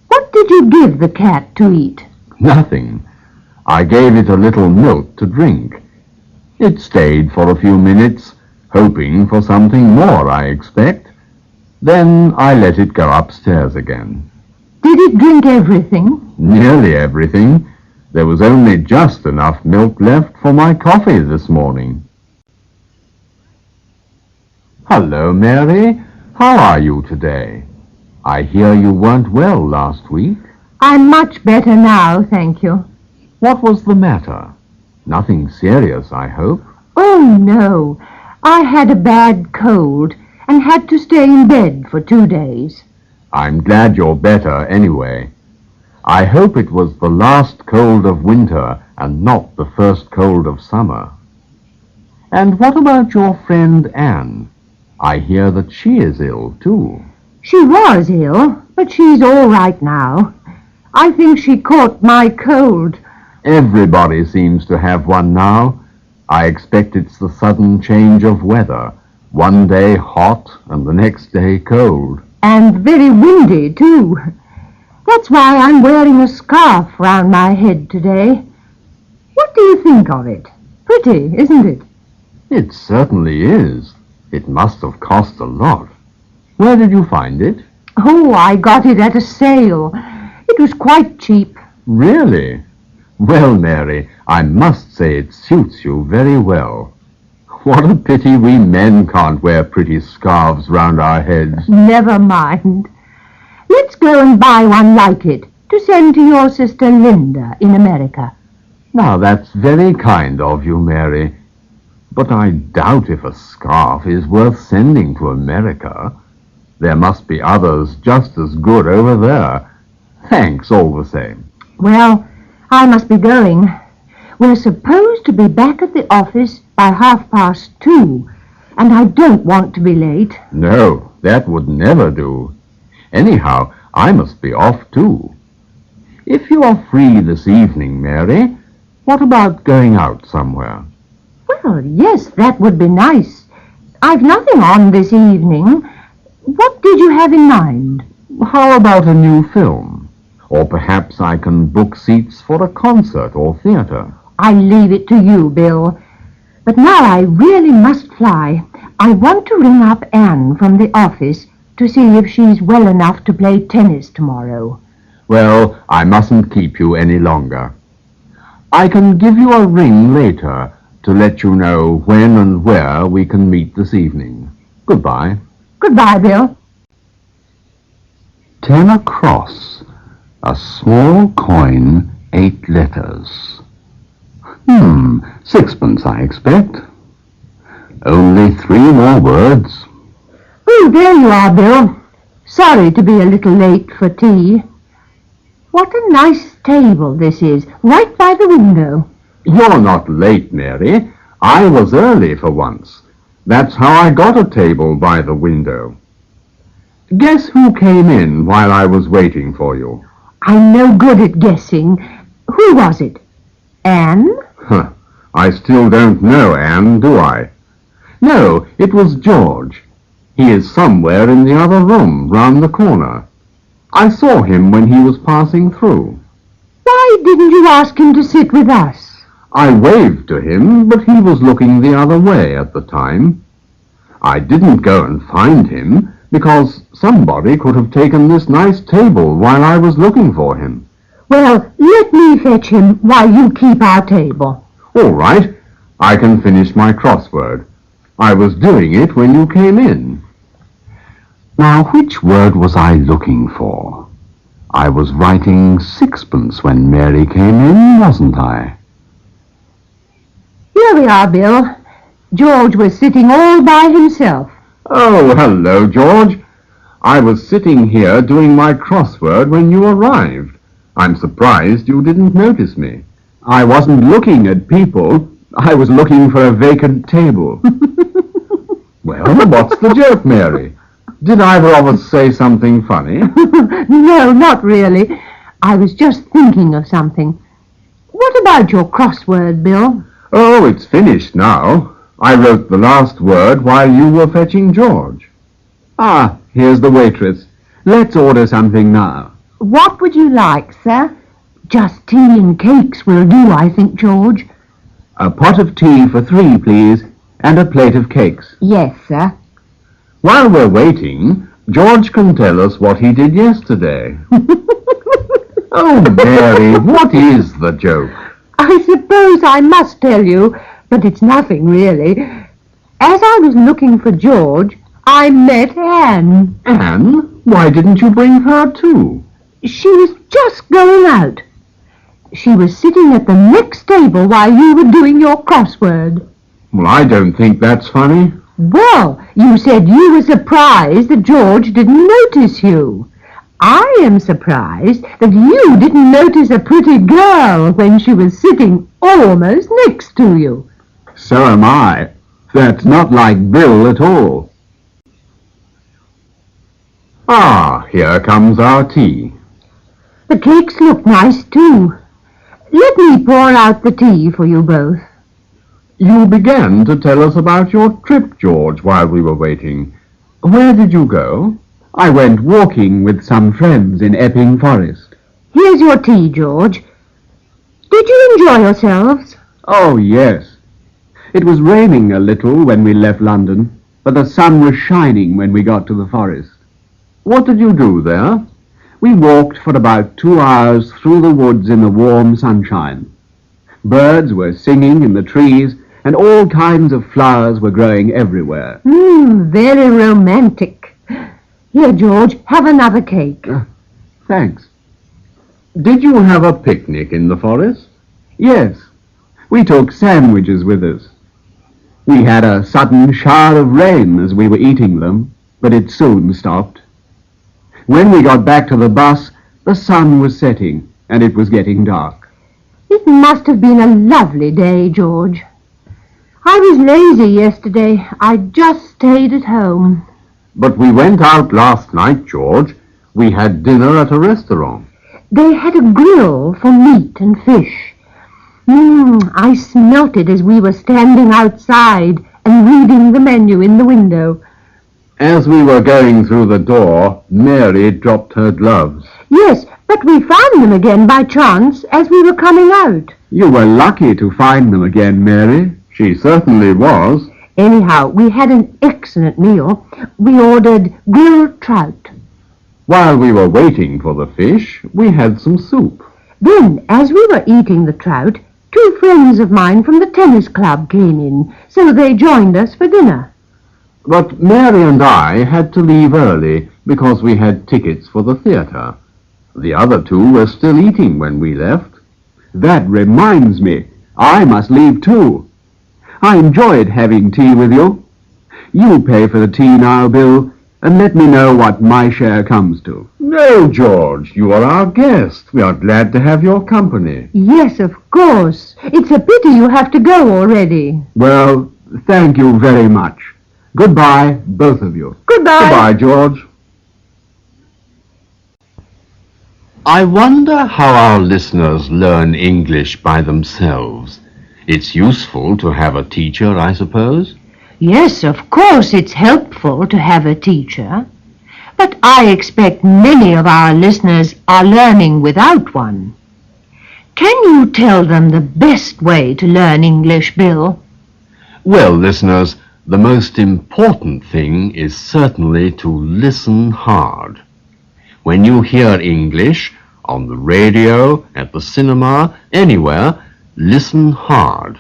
What did you give the cat to eat?
Nothing. I gave it a little milk to drink. It stayed for a few minutes, hoping for something more, I expect. Then I let it go upstairs again.
Did it drink everything?
Nearly everything. There was only just enough milk left for my coffee this morning. Hello, Mary. How are you today? I hear you weren't well last week.
I'm much better now, thank you.
What was the matter? Nothing serious, I hope.
Oh, no. I had a bad cold and had to stay in bed for 2 days.
I'm glad you're better anyway. I hope it was the last cold of winter and not the first cold of summer. And what about your friend Anne? I hear that she is ill, too.
She was ill, but she's all right now. I think she caught my cold.
Everybody seems to have one now. I expect it's the sudden change of weather. One day hot and the next day cold.
And very windy, too. That's why I'm wearing a scarf round my head today. What do you think of it? Pretty, isn't it?
It certainly is. It must have cost a lot. Where did you find it?
Oh, I got it at a sale. It was quite cheap.
Really? Well, Mary, I must say it suits you very well. What a pity we men can't wear pretty scarves round our heads.
Never mind. Let's go and buy one like it to send to your sister Linda in America.
Now, that's very kind of you, Mary. But I doubt if a scarf is worth sending to America. There must be others just as good over there. Thanks all the same.
Well, I must be going. We're supposed to be back at the office by 2:30, and I don't want to be late.
No, that would never do. Anyhow, I must be off too. If you are free this evening, Mary, what about going out somewhere?
Well, yes, that would be nice. I've nothing on this evening. What did you have in mind?
How about a new film? Or perhaps I can book seats for a concert or theatre.
I leave it to you, Bill. But now I really must fly. I want to ring up Anne from the office to see if she's well enough to play tennis tomorrow.
Well, I mustn't keep you any longer. I can give you a ring later to let you know when and where we can meet this evening. Goodbye.
Goodbye, Bill.
10 across. A small coin, 8 letters. 6pence, I expect. Only 3 more words.
Oh, there you are, Bill. Sorry to be a little late for tea. What a nice table this is, right by the window.
You're not late, Mary. I was early for once. That's how I got a table by the window. Guess who came in while I was waiting for you?
I'm no good at guessing. Who was it? Anne?
I still don't know Anne, do I? No, it was George. He is somewhere in the other room, round the corner. I saw him when he was passing through.
Why didn't you ask him to sit with us?
I waved to him, but he was looking the other way at the time. I didn't go and find him, Because somebody could have taken this nice table while I was looking for him.
Well, let me fetch him while you keep our table.
All right, I can finish my crossword. I was doing it when you came in. Now, which word was I looking for? I was writing sixpence when Mary came in, wasn't I?
Here we are, Bill. George was sitting all by himself.
Oh, hello, George. I was sitting here doing my crossword when you arrived. I'm surprised you didn't notice me. I wasn't looking at people. I was looking for a vacant table. Well, what's the joke, Mary? Did either of us say something funny?
No, not really. I was just thinking of something. What about your crossword, Bill?
Oh, it's finished now. I wrote the last word while you were fetching George.
Ah, here's the waitress. Let's order something now.
What would you like, sir? Just tea and cakes will do, I think, George.
A pot of tea for 3, please, and a plate of cakes.
Yes, sir.
While we're waiting, George can tell us what he did yesterday. Oh, Mary, what is the joke?
I suppose I must tell you, but it's nothing really. As I was looking for George, I met Anne.
Anne? Why didn't you bring her too?
She was just going out. She was sitting at the next table while you were doing your crossword.
Well, I don't think that's funny.
Well, you said you were surprised that George didn't notice you. I am surprised that you didn't notice a pretty girl when she was sitting almost next to you.
So am I. That's not like Bill at all.
Ah, here comes our tea.
The cakes look nice too. Let me pour out the tea for you both.
You began to tell us about your trip, George, while we were waiting. Where did you go?
I went walking with some friends in Epping Forest.
Here's your tea, George. Did you enjoy yourselves?
Oh, yes. It was raining a little when we left London, but the sun was shining when we got to the forest.
What did you do there?
We walked for about 2 hours through the woods in the warm sunshine. Birds were singing in the trees, and all kinds of flowers were growing everywhere.
Very romantic. Here, George, have another cake.
Thanks.
Did you have a picnic in the forest?
Yes, we took sandwiches with us. We had a sudden shower of rain as we were eating them, but it soon stopped. When we got back to the bus, the sun was setting, and it was getting dark.
It must have been a lovely day, George. I was lazy yesterday. I just stayed at home.
But we went out last night, George. We had dinner at a restaurant.
They had a grill for meat and fish. I smelt it as we were standing outside and reading the menu in the window.
As we were going through the door, Mary dropped her gloves.
Yes, but we found them again by chance as we were coming out.
You were lucky to find them again, Mary.
She certainly was.
Anyhow, we had an excellent meal. We ordered grilled trout.
While we were waiting for the fish, we had some soup.
Then, as we were eating the trout, 2 friends of mine from the tennis club came in, so they joined us for dinner.
But Mary and I had to leave early because we had tickets for the theatre. The other 2 were still eating when we left.
That reminds me, I must leave too. I enjoyed having tea with you. You pay for the tea now, Bill, and let me know what my share comes to.
No, George, you are our guest. We are glad to have your company.
Yes, of course. It's a pity you have to go already.
Well, thank you very much. Goodbye, both of you.
Goodbye.
Goodbye, George. I wonder how our listeners learn English by themselves. It's useful to have a teacher, I suppose.
Yes, of course it's helpful to have a teacher. But I expect many of our listeners are learning without one. Can you tell them the best way to learn English, Bill?
Well, listeners, the most important thing is certainly to listen hard. When you hear English, on the radio, at the cinema, anywhere, listen hard.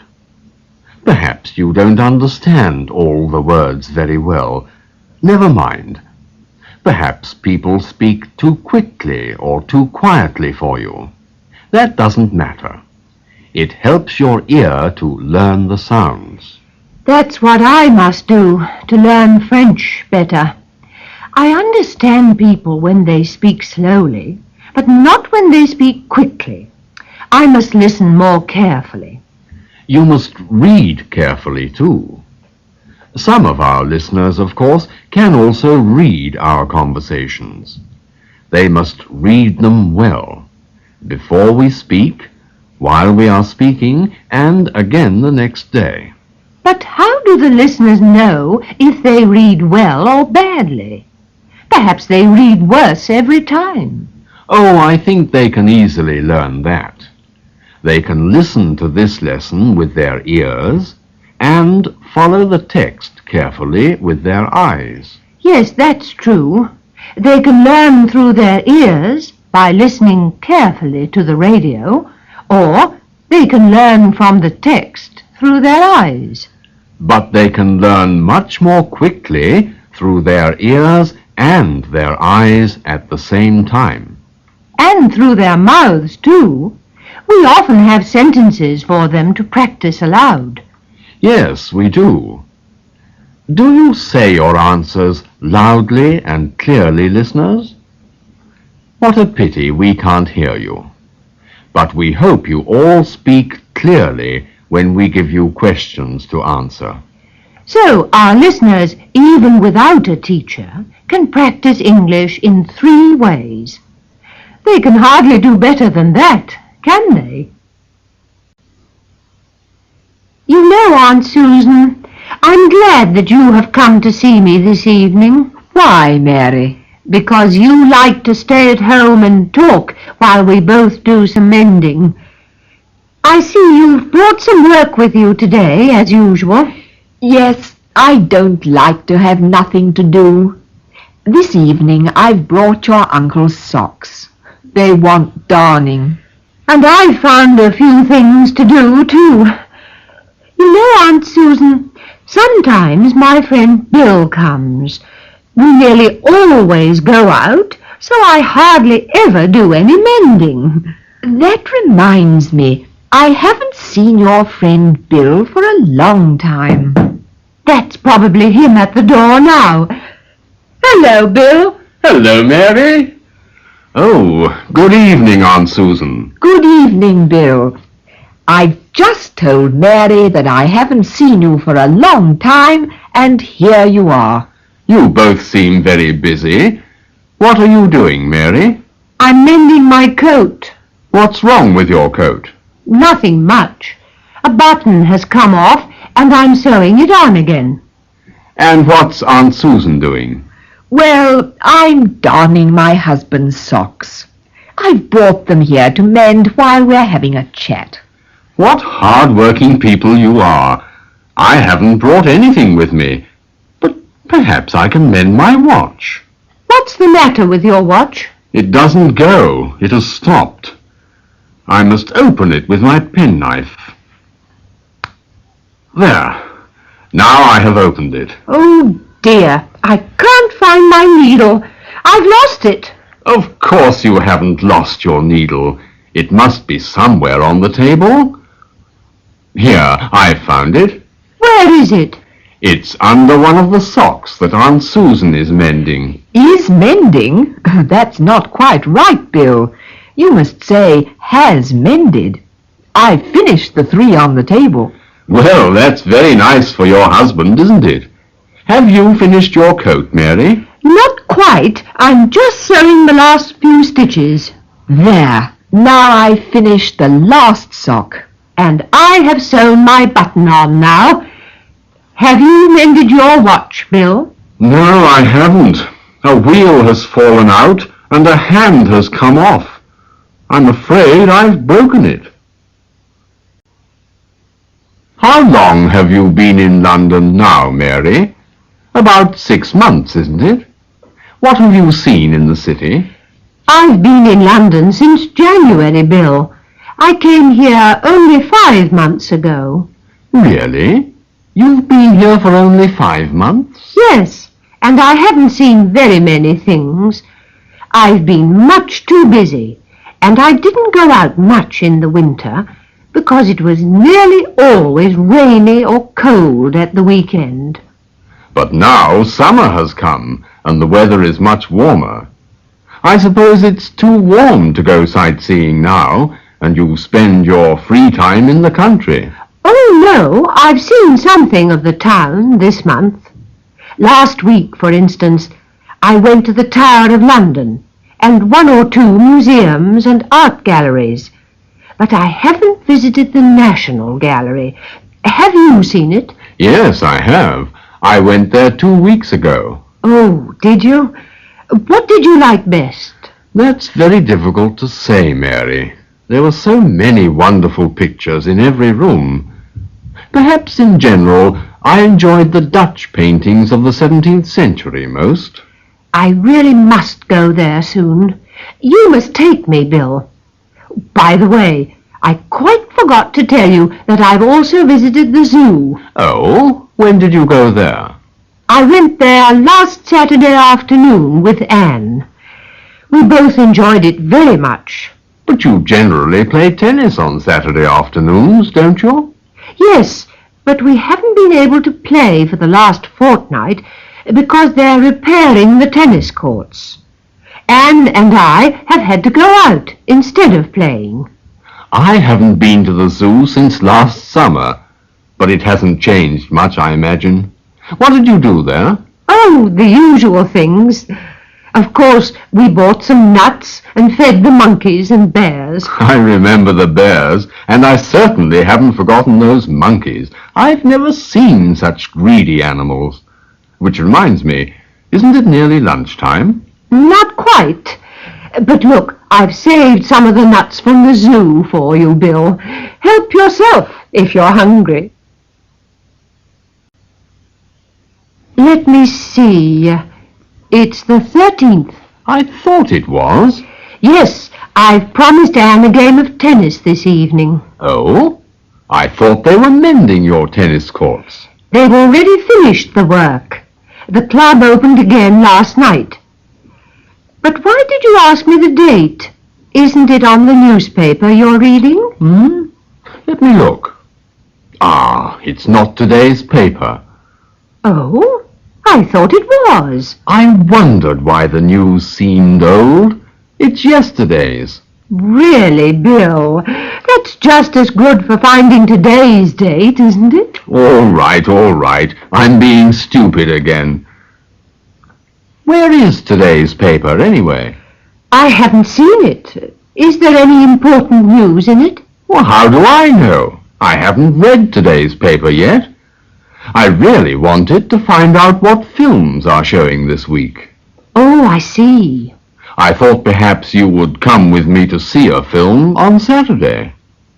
Perhaps you don't understand all the words very well. Never mind. Perhaps people speak too quickly or too quietly for you. That doesn't matter. It helps your ear to learn the sounds.
That's what I must do to learn French better. I understand people when they speak slowly, but not when they speak quickly. I must listen more carefully.
You must read carefully too. Some of our listeners, of course, can also read our conversations. They must read them well, before we speak, while we are speaking, and again the next day.
But how do the listeners know if they read well or badly? Perhaps they read worse every time.
Oh, I think they can easily learn that. They can listen to this lesson with their ears and follow the text carefully with their eyes.
Yes, that's true. They can learn through their ears by listening carefully to the radio, or they can learn from the text through their eyes.
But they can learn much more quickly through their ears and their eyes at the same time.
And through their mouths, too. We often have sentences for them to practice aloud.
Yes, we do. Do you say your answers loudly and clearly, listeners? What a pity we can't hear you. But we hope you all speak clearly when we give you questions to answer.
So our listeners, even without a teacher, can practice English in 3 ways. They can hardly do better than that, can they? You know, Aunt Susan, I'm glad that you have come to see me this evening.
Why, Mary?
Because you like to stay at home and talk while we both do some mending. I see you've brought some work with you today, as usual.
Yes, I don't like to have nothing to do. This evening I've brought your uncle's socks. They want darning.
And I've found a few things to do, too. You know, Aunt Susan, sometimes my friend Bill comes. We nearly always go out, so I hardly ever do any mending.
That reminds me, I haven't seen your friend Bill for a long time.
That's probably him at the door now. Hello, Bill.
Hello, Mary. Oh, good evening, Aunt Susan.
Good evening, Bill. I've just told Mary that I haven't seen you for a long time, and here you are.
You both seem very busy. What are you doing, Mary?
I'm mending my coat.
What's wrong with your coat?
Nothing much. A button has come off, and I'm sewing it on again.
And what's Aunt Susan doing?
Well, I'm darning my husband's socks. I've brought them here to mend while we're having a chat.
What hard-working people you are. I haven't brought anything with me, but perhaps I can mend my watch.
What's the matter with your watch?
It doesn't go. It has stopped. I must open it with my penknife. There. Now I have opened it.
Oh, dear. I can't find my needle. I've lost it.
Of course you haven't lost your needle. It must be somewhere on the table. Here, I've found it.
Where is it?
It's under one of the socks that Aunt Susan is mending.
Is mending? That's not quite right, Bill. You must say has mended. I've finished the 3 on the table.
Well, that's very nice for your husband, isn't it? Have you finished your coat, Mary?
Not quite. I'm just sewing the last few stitches.
There. Now I've finished the last sock.
And I have sewn my button on now. Have you mended your watch, Bill?
No, I haven't. A wheel has fallen out and a hand has come off. I'm afraid I've broken it. How long have you been in London now, Mary? About 6 months, isn't it? What have you seen in the city?
I've been in London since January, Bill. I came here only 5 months ago.
Really? You've been here for only 5 months?
Yes, and I haven't seen very many things. I've been much too busy, and I didn't go out much in the winter because it was nearly always rainy or cold at the weekend.
But now summer has come, and the weather is much warmer. I suppose it's too warm to go sightseeing now, and you spend your free time in the country.
Oh, no, I've seen something of the town this month. Last week, for instance, I went to the Tower of London and 1 or 2 museums and art galleries. But I haven't visited the National Gallery. Have you seen it?
Yes, I have. I went there 2 weeks ago.
Oh, did you? What did you like best?
That's very difficult to say, Mary. There were so many wonderful pictures in every room. Perhaps in general, I enjoyed the Dutch paintings of the 17th century most.
I really must go there soon. You must take me, Bill. By the way, I quite forgot to tell you that I've also visited the zoo.
Oh, when did you go there?
I went there last Saturday afternoon with Anne. We both enjoyed it very much.
But you generally play tennis on Saturday afternoons, don't you?
Yes, but we haven't been able to play for the last fortnight because they're repairing the tennis courts. Anne and I have had to go out instead of playing.
I haven't been to the zoo since last summer, but it hasn't changed much, I imagine. What did you do there?
Oh, the usual things. Of course, we bought some nuts and fed the monkeys and bears.
I remember the bears, and I certainly haven't forgotten those monkeys. I've never seen such greedy animals. Which reminds me, isn't it nearly lunchtime?
Not quite. But look, I've saved some of the nuts from the zoo for you, Bill. Help yourself if you're hungry. Let me see. It's the 13th.
I thought it was.
Yes, I've promised Anne a game of tennis this evening.
Oh? I thought they were mending your tennis courts.
They've already finished the work. The club opened again last night. But why did you ask me the date? Isn't it on the newspaper you're reading?
Let me look. Ah, it's not today's paper.
Oh, I thought it was.
I wondered why the news seemed old. It's yesterday's.
Really, Bill, that's just as good for finding today's date, isn't it?
All right. I'm being stupid again. Where is today's paper, anyway?
I haven't seen it. Is there any important news in it?
Well, how do I know? I haven't read today's paper yet. I really wanted to find out what films are showing this week.
Oh, I see.
I thought perhaps you would come with me to see a film on Saturday.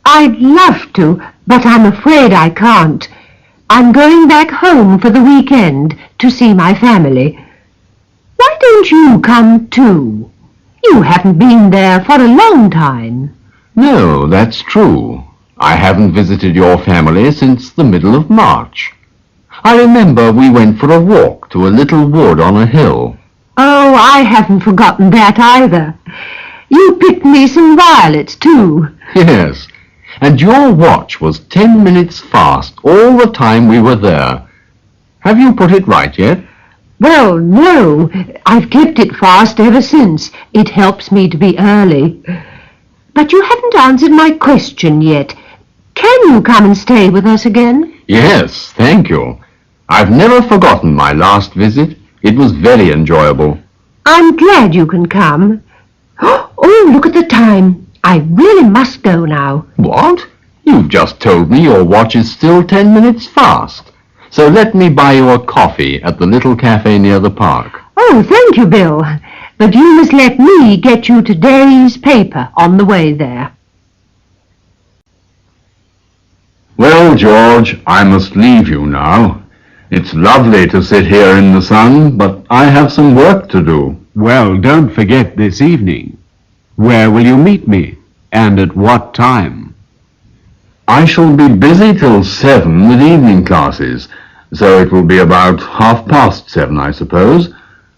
I'd love to, but I'm afraid I can't. I'm going back home for the weekend to see my family. Why don't you come too? You haven't been there for a long time.
No, that's true. I haven't visited your family since the middle of March. I remember we went for a walk to a little wood on a hill.
Oh, I haven't forgotten that either. You picked me some violets too.
Yes, and your watch was 10 minutes fast all the time we were there. Have you put it right yet?
Well, no, I've kept it fast ever since. It helps me to be early. But you haven't answered my question yet. Can you come and stay with us again?
Yes, thank you. I've never forgotten my last visit. It was very enjoyable.
I'm glad you can come. Oh, look at the time. I really must go now.
What? You've just told me your watch is still 10 minutes fast. So let me buy you a coffee at the little cafe near the park.
Oh, thank you, Bill. But you must let me get you today's paper on the way there.
Well, George, I must leave you now. It's lovely to sit here in the sun, but I have some work to do.
Well, don't forget this evening. Where will you meet me, and at what time?
I shall be busy till 7 with evening classes, so it will be about 7:30, I suppose.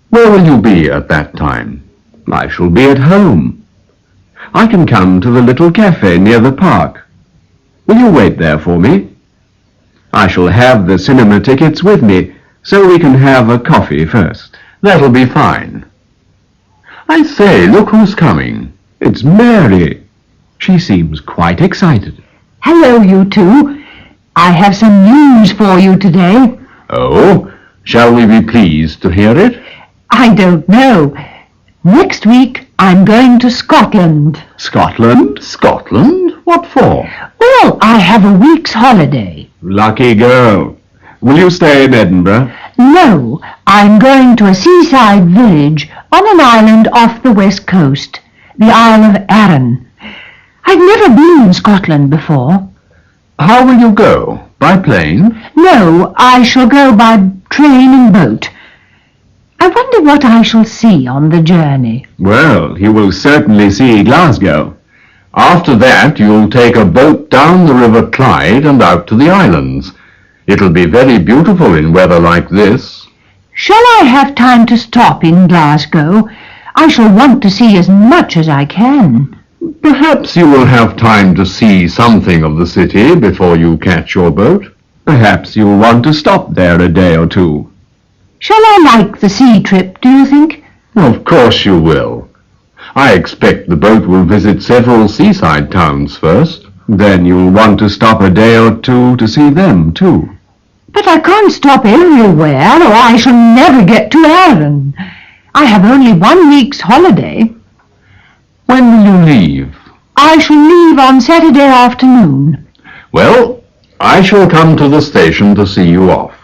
Where will you be at that time?
I shall be at home. I can come to the little cafe near the park. Will you wait there for me? I shall have the cinema tickets with me, so we can have a coffee first.
That'll be fine. I say, look who's coming.
It's Mary. She seems quite excited.
Hello, you two. I have some news for you today.
Oh, shall we be pleased to hear it?
I don't know. Next week I'm going to Scotland.
Scotland?
Scotland? What for?
Well, I have a week's holiday.
Lucky girl. Will you stay in Edinburgh?
No, I'm going to a seaside village on an island off the west coast, the Isle of Arran. I've never been in Scotland before.
How will you go? By plane?
No, I shall go by train and boat. I wonder what I shall see on the journey.
Well, you will certainly see Glasgow.
After that, you'll take a boat down the River Clyde and out to the islands. It'll be very beautiful in weather like this.
Shall I have time to stop in Glasgow? I shall want to see as much as I can.
Perhaps you will have time to see something of the city before you catch your boat.
Perhaps you'll want to stop there a day or two.
Shall I like the sea trip, do you think?
Of course you will. I expect the boat will visit several seaside towns first.
Then you'll want to stop a day or two to see them, too.
But I can't stop everywhere, or I shall never get to Arran. I have only 1 week's holiday.
When will you leave?
I shall leave on Saturday afternoon.
Well, I shall come to the station to see you off.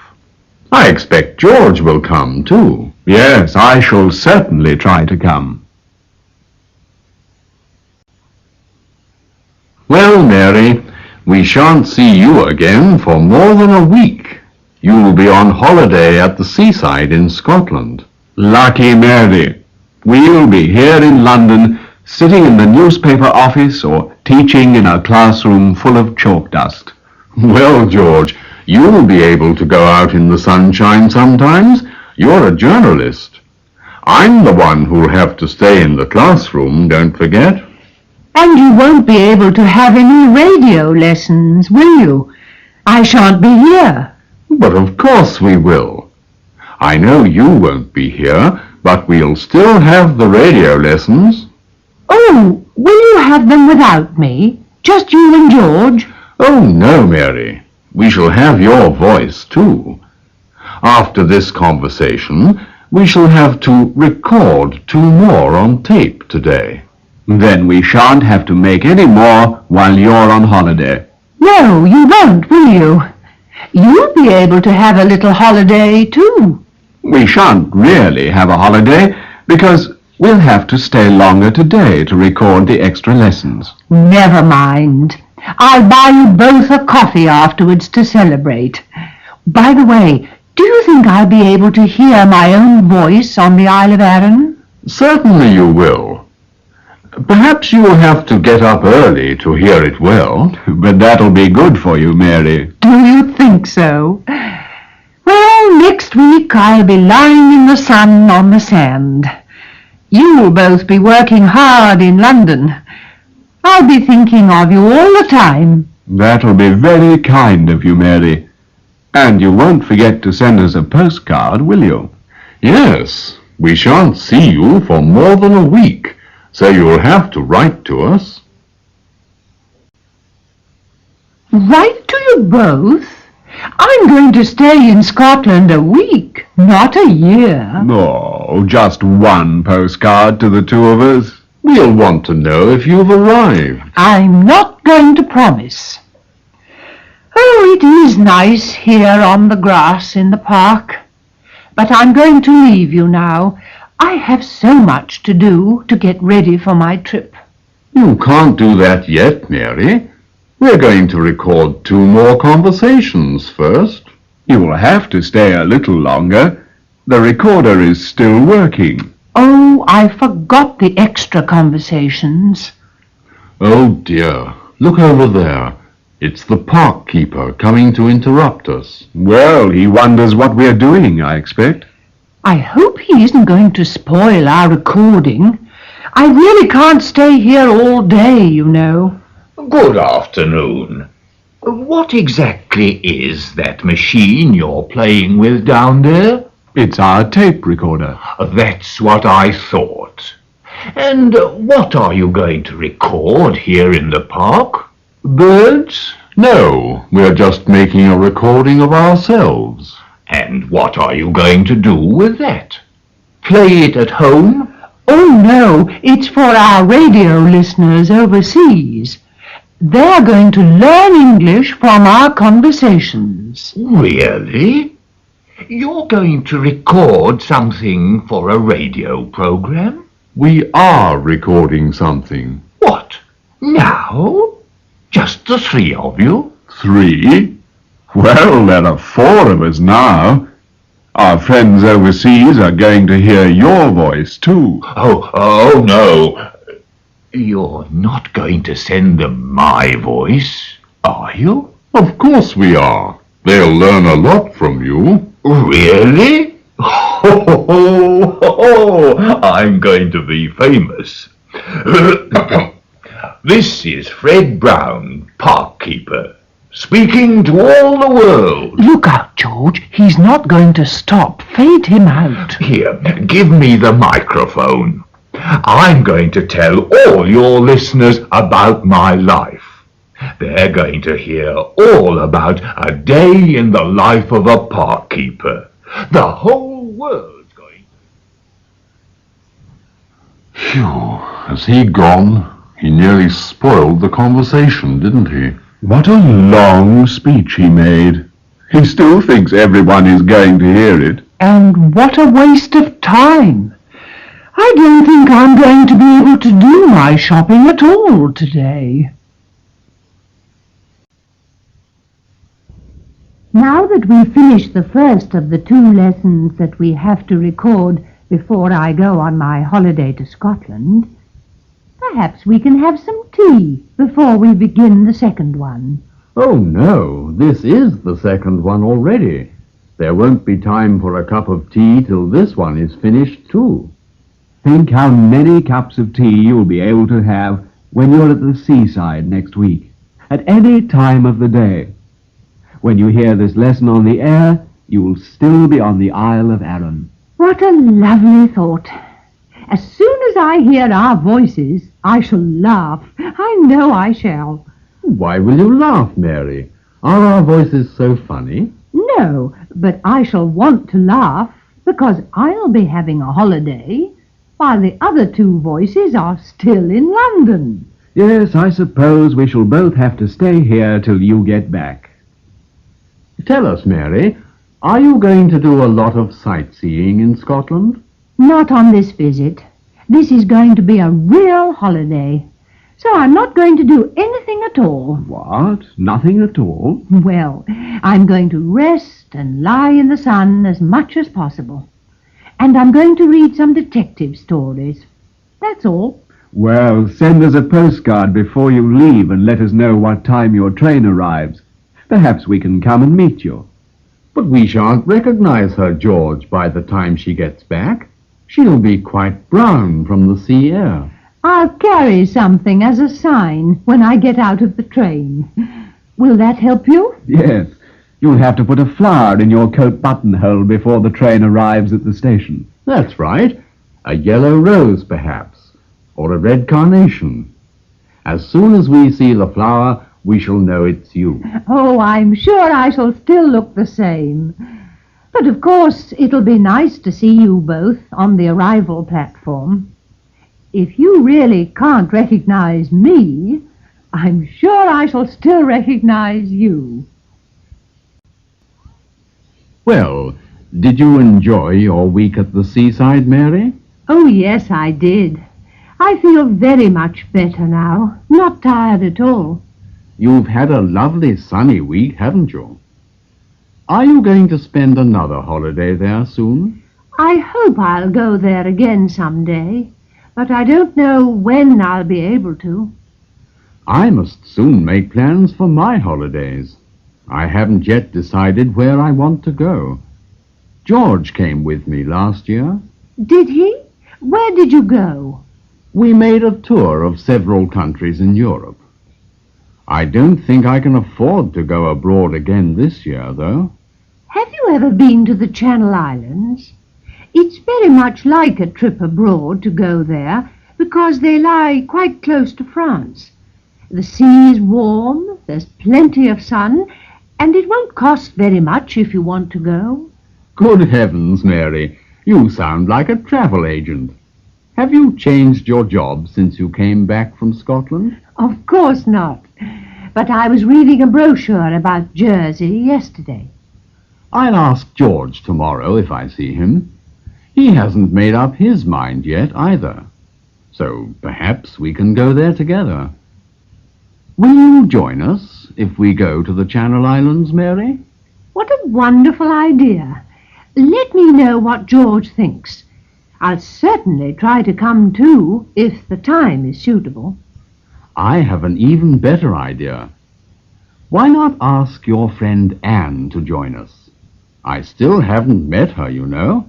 I expect George will come, too.
Yes, I shall certainly try to come.
Well, Mary, we shan't see you again for more than a week. You'll be on holiday at the seaside in Scotland.
Lucky Mary. We'll be here in London, sitting in the newspaper office or teaching in a classroom full of chalk dust.
Well, George, you'll be able to go out in the sunshine sometimes. You're a journalist. I'm the one who'll have to stay in the classroom, don't forget.
And you won't be able to have any radio lessons, will you? I shan't be here.
But of course we will. I know you won't be here, but we'll still have the radio lessons.
Oh, will you have them without me? Just you and George?
Oh, no, Mary. We shall have your voice, too. After this conversation, we shall have to record 2 more on tape today.
Then we shan't have to make any more while you're on holiday.
No, you won't, will you? You'll be able to have a little holiday, too.
We shan't really have a holiday because we'll have to stay longer today to record the extra lessons.
Never mind. I'll buy you both a coffee afterwards to celebrate. By the way, do you think I'll be able to hear my own voice on the Isle of Arran?
Certainly you will. Perhaps you will have to get up early to hear it well.
But that'll be good for you, Mary.
Do you think so? Well, next week I'll be lying in the sun on the sand. You'll both be working hard in London. I'll be thinking of you all the time.
That'll be very kind of you, Mary. And you won't forget to send us a postcard, will you?
Yes, we shan't see you for more than a week, so you'll have to write to us.
Write to you both? I'm going to stay in Scotland a week, not a year.
Oh, just 1 postcard to the 2 of us.
We'll want to know if you've arrived.
I'm not going to promise. Oh, it is nice here on the grass in the park. But I'm going to leave you now. I have so much to do to get ready for my trip.
You can't do that yet, Mary. We're going to record 2 more conversations first.
You will have to stay a little longer. The recorder is still working.
Oh, I forgot the extra conversations.
Oh dear, look over there. It's the park keeper coming to interrupt us.
Well, he wonders what we're doing, I expect.
I hope he isn't going to spoil our recording. I really can't stay here all day, you know.
Good afternoon. What exactly is that machine you're playing with down there?
It's our tape recorder.
That's what I thought. And what are you going to record here in the park? Birds?
No, we're just making a recording of ourselves.
And what are you going to do with that? Play it at home?
Oh, no, it's for our radio listeners overseas. They're going to learn English from our conversations.
Really? You're going to record something for a radio program?
We are recording something.
What? Now? Just the 3 of you?
3? Well, there are 4 of us now. Our friends overseas are going to hear your voice, too.
Oh, no. You're not going to send them my voice, are you?
Of course we are. They'll learn a lot from you.
Really? I'm going to be famous. This is Fred Brown, park keeper, speaking to all the world.
Look out, George. He's not going to stop. Fade him out.
Here, give me the microphone. I'm going to tell all your listeners about my life. They're going to hear all about a day in the life of a park keeper. The whole world's going to...
Phew, has he gone? He nearly spoiled the conversation, didn't he?
What a long speech he made. He still thinks everyone is going to hear it.
And what a waste of time. I don't think I'm going to be able to do my shopping at all today.
Now that we've finished the first of the 2 lessons that we have to record before I go on my holiday to Scotland, perhaps we can have some tea before we begin the second one.
Oh, no, this is the second one already. There won't be time for a cup of tea till this one is finished, too.
Think how many cups of tea you'll be able to have when you're at the seaside next week, at any time of the day. When you hear this lesson on the air, you will still be on the Isle of Arran.
What a lovely thought. As soon as I hear our voices, I shall laugh. I know I shall.
Why will you laugh, Mary? Are our voices so funny?
No, but I shall want to laugh because I'll be having a holiday while the other 2 voices are still in London.
Yes, I suppose we shall both have to stay here till you get back.
Tell us, Mary, are you going to do a lot of sightseeing in Scotland?
Not on this visit. This is going to be a real holiday. So I'm not going to do anything at all.
What? Nothing at all?
Well, I'm going to rest and lie in the sun as much as possible. And I'm going to read some detective stories. That's all.
Well, send us a postcard before you leave and let us know what time your train arrives. Perhaps we can come and meet you.
But we shan't recognize her, George, by the time she gets back. She'll be quite brown from the sea air.
I'll carry something as a sign when I get out of the train. Will that help you?
Yes. You'll have to put a flower in your coat buttonhole before the train arrives at the station.
That's right. A yellow rose, perhaps, or a red carnation. As soon as we see the flower, we shall know it's you.
Oh, I'm sure I shall still look the same. But of course, it'll be nice to see you both on the arrival platform. If you really can't recognize me, I'm sure I shall still recognize you.
Well, did you enjoy your week at the seaside, Mary?
Oh, yes, I did. I feel very much better now. Not tired at all.
You've had a lovely sunny week, haven't you? Are you going to spend another holiday there soon?
I hope I'll go there again some day, but I don't know when I'll be able to.
I must soon make plans for my holidays. I haven't yet decided where I want to go. George came with me last year.
Did he? Where did you go?
We made a tour of several countries in Europe. I don't think I can afford to go abroad again this year, though.
Have you ever been to the Channel Islands? It's very much like a trip abroad to go there, because they lie quite close to France. The sea is warm, there's plenty of sun, and it won't cost very much if you want to go.
Good heavens, Mary, you sound like a travel agent. Have you changed your job since you came back from Scotland?
Of course not, but I was reading a brochure about Jersey yesterday.
I'll ask George tomorrow if I see him. He hasn't made up his mind yet either, so perhaps we can go there together. Will you join us if we go to the Channel Islands, Mary?
What a wonderful idea. Let me know what George thinks. I'll certainly try to come too, if the time is suitable.
I have an even better idea. Why not ask your friend Anne to join us? I still haven't met her, you know.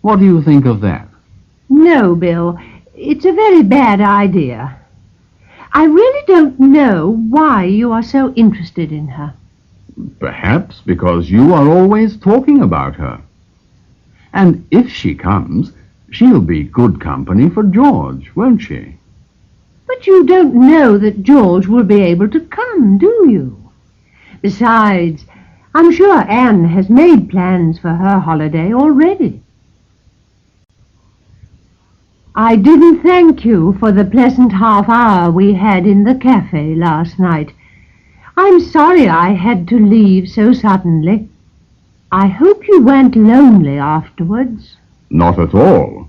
What do you think of that?
No, Bill, it's a very bad idea. I really don't know why you are so interested in her.
Perhaps because you are always talking about her. And if she comes, she'll be good company for George, won't she?
But you don't know that George will be able to come, do you? Besides, I'm sure Anne has made plans for her holiday already. I didn't thank you for the pleasant half hour we had in the cafe last night. I'm sorry I had to leave so suddenly. I hope you weren't lonely afterwards.
Not at all.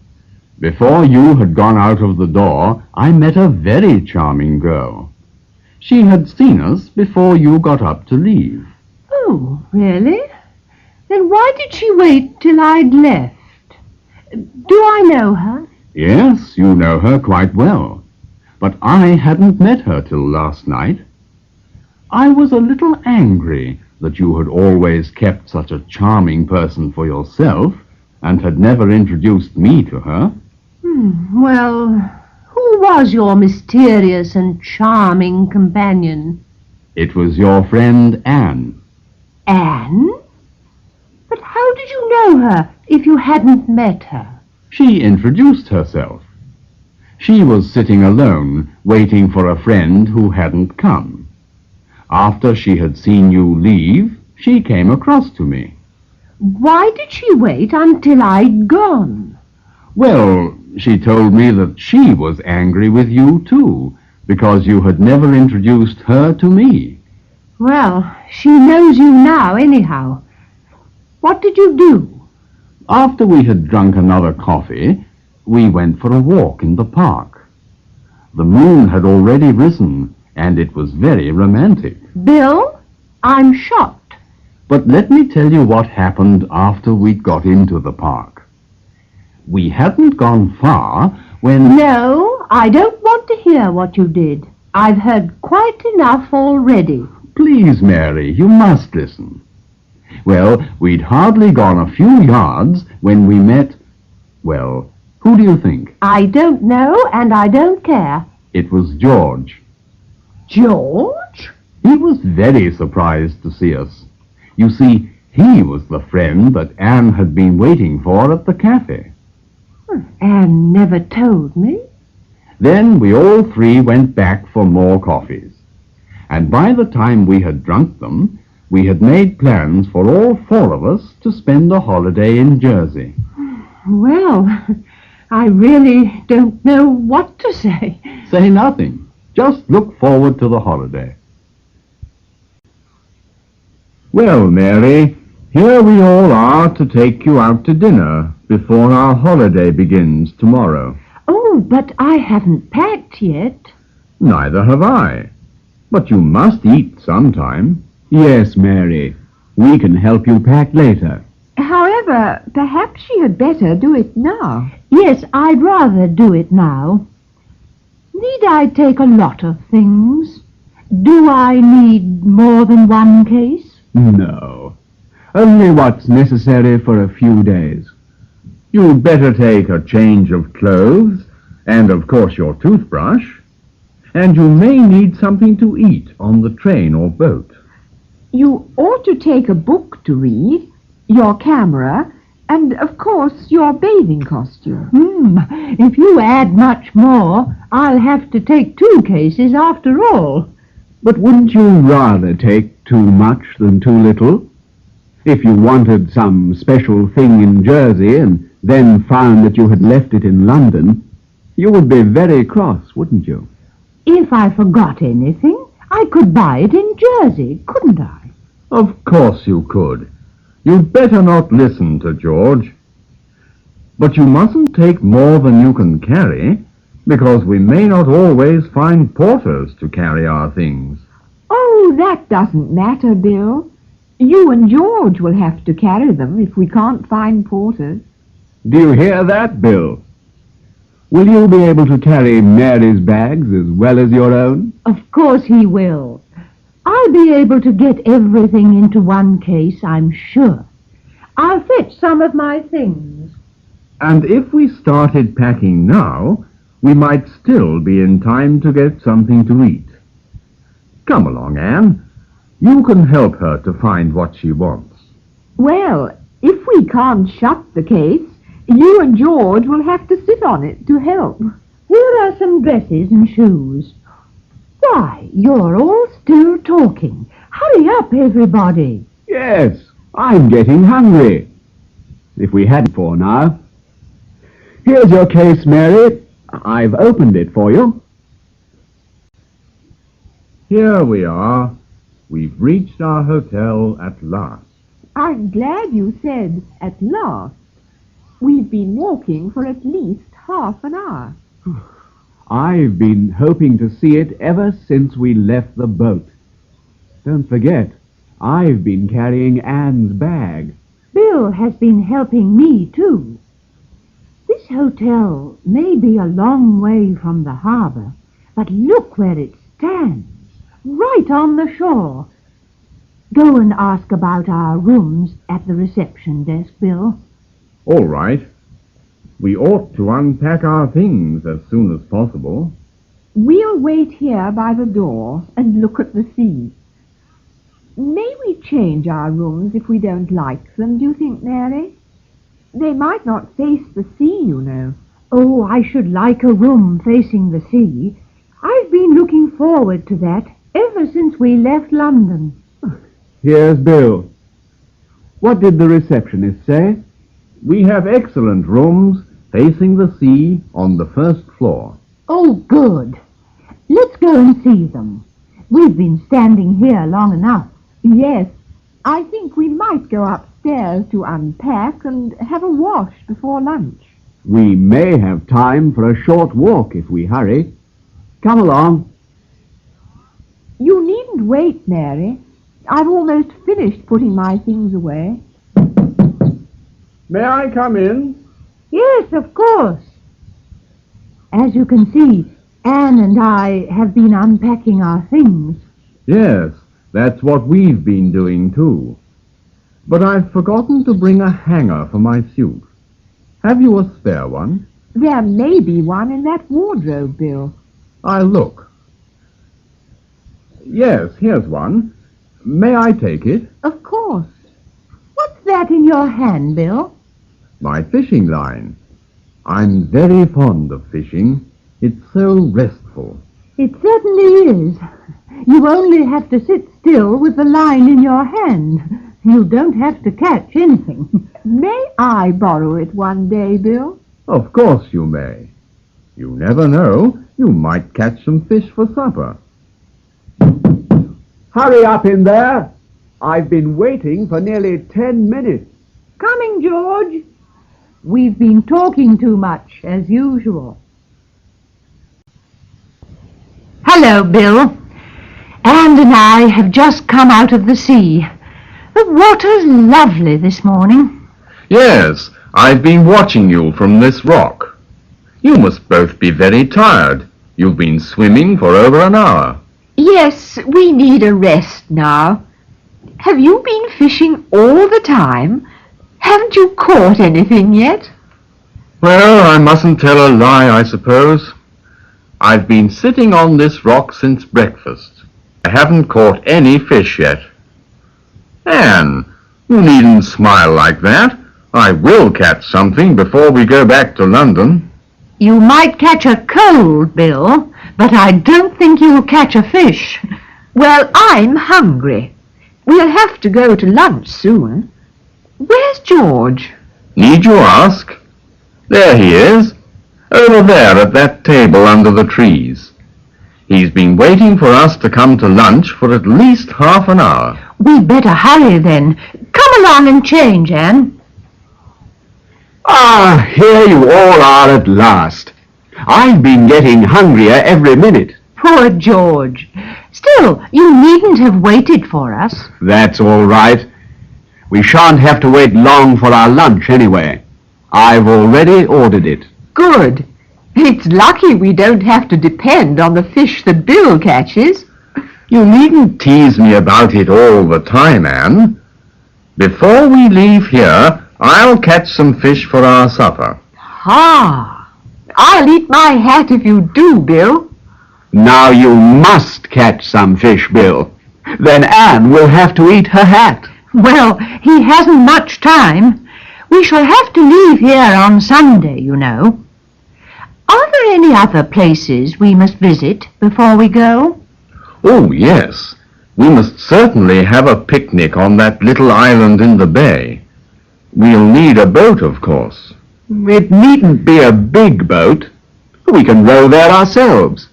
Before you had gone out of the door, I met a very charming girl. She had seen us before you got up to leave.
Oh, really? Then why did she wait till I'd left? Do I know her?
Yes, you know her quite well. But I hadn't met her till last night. I was a little angry that you had always kept such a charming person for yourself and had never introduced me to her.
Well, who was your mysterious and charming companion?
It was your friend Anne.
Anne? But how did you know her if you hadn't met her?
She introduced herself. She was sitting alone, waiting for a friend who hadn't come. After she had seen you leave, she came across to me.
Why did she wait until I'd gone?
Well, she told me that she was angry with you, too, because you had never introduced her to me.
Well, she knows you now, anyhow. What did you do?
After we had drunk another coffee, we went for a walk in the park. The moon had already risen, and it was very romantic.
Bill, I'm shocked.
But let me tell you what happened after we got into the park. We hadn't gone far when...
No, I don't want to hear what you did. I've heard quite enough already.
Please, Mary, you must listen. Well, we'd hardly gone a few yards when we met... Well, who do you think?
I don't know, and I don't care.
It was George.
George?
He was very surprised to see us. You see, he was the friend that Anne had been waiting for at the cafe.
Anne never told me.
Then we all three went back for more coffees. And by the time we had drunk them, we had made plans for all four of us to spend a holiday in Jersey.
Well, I really don't know what to say.
Say nothing. Just look forward to the holiday. Well, Mary, here we all are to take you out to dinner before our holiday begins tomorrow.
Oh, but I haven't packed yet.
Neither have I.
But you must eat sometime.
Yes, Mary. We can help you pack later.
However, perhaps she had better do it now.
Yes, I'd rather do it now. Need I take a lot of things? Do I need more than one case?
No. Only what's necessary for a few days.
You'd better take a change of clothes, and of course your toothbrush, and you may need something to eat on the train or boat.
You ought to take a book to read, your camera, and, of course, your bathing costume.
If you add much more, I'll have to take 2 cases after all.
But wouldn't you rather take too much than too little? If you wanted some special thing in Jersey and then found that you had left it in London, you would be very cross, wouldn't you?
If I forgot anything, I could buy it in Jersey, couldn't I?
Of course you could. You'd better not listen to George. But you mustn't take more than you can carry, because we may not always find porters to carry our things.
Oh, that doesn't matter, Bill. You and George will have to carry them if we can't find porters.
Do you hear that, Bill? Will you be able to carry Mary's bags as well as your own?
Of course he will. I'll be able to get everything into one case, I'm sure. I'll fetch some of my things.
And if we started packing now, we might still be in time to get something to eat. Come along, Anne. You can help her to find what she wants.
Well, if we can't shut the case, you and George will have to sit on it to help.
Here are some dresses and shoes. Why, you're all still talking. Hurry up, everybody.
Yes, I'm getting hungry. If we hadn't before now. Here's your case, Mary. I've opened it for you.
Here we are. We've reached our hotel at last.
I'm glad you said at last. We've been walking for at least half an hour.
I've been hoping to see it ever since we left the boat. Don't forget, I've been carrying Anne's bag.
Bill has been helping me, too. This hotel may be a long way from the harbor, but look where it stands, right on the shore. Go and ask about our rooms at the reception desk, Bill.
All right. We ought to unpack our things as soon as possible.
We'll wait here by the door and look at the sea. May we change our rooms if we don't like them, do you think, Mary? They might not face the sea, you know.
Oh, I should like a room facing the sea. I've been looking forward to that ever since we left London.
Here's Bill. What did the receptionist say?
We have excellent rooms facing the sea on the first floor.
Oh, good. Let's go and see them. We've been standing here long enough.
Yes, I think we might go upstairs to unpack and have a wash before lunch.
We may have time for a short walk if we hurry. Come along.
You needn't wait, Mary. I've almost finished putting my things away.
May I come in?
Yes, of course. As you can see, Anne and I have been unpacking our things.
Yes, that's what we've been doing too. But I've forgotten to bring a hanger for my suit. Have you a spare one?
There may be one in that wardrobe, Bill.
I'll look. Yes, here's one. May I take it?
Of course.
What's that in your hand, Bill?
My fishing line. I'm very fond of fishing. It's so restful.
It certainly is. You only have to sit still with the line in your hand. You don't have to catch anything.
May I borrow it one day, Bill?
Of course you may. You never know. You might catch some fish for supper.
Hurry up in there. I've been waiting for nearly 10 minutes.
Coming, George. We've been talking too much, as usual. Hello, Bill. Anne and I have just come out of the sea. The water's lovely this morning.
Yes, I've been watching you from this rock. You must both be very tired. You've been swimming for over an hour.
Yes, we need a rest now. Have you been fishing all the time? Haven't you caught anything yet?
Well, I mustn't tell a lie, I suppose. I've been sitting on this rock since breakfast. I haven't caught any fish yet. Anne, you needn't smile like that. I will catch something before we go back to London.
You might catch a cold, Bill, but I don't think you'll catch a fish.
Well, I'm hungry. We'll have to go to lunch soon. Where's George?
Need you ask? There he is, over there at that table under the trees. He's been waiting for us to come to lunch for at least half an hour.
We'd better hurry then. Come along and change, Anne.
Ah, here you all are at last. I've been getting hungrier every minute.
Poor George. Still, you needn't have waited for us.
That's all right. We shan't have to wait long for our lunch anyway. I've already ordered it.
Good. It's lucky we don't have to depend on the fish that Bill catches.
You needn't tease me about it all the time, Anne. Before we leave here, I'll catch some fish for our supper.
Ah, I'll eat my hat if you do, Bill.
Now you must catch some fish, Bill. Then Anne will have to eat her hat.
Well, he hasn't much time. We shall have to leave here on Sunday, you know. Are there any other places we must visit before we go?
Oh, yes. We must certainly have a picnic on that little island in the bay. We'll need a boat, of course.
It needn't be a big boat. We can row there ourselves.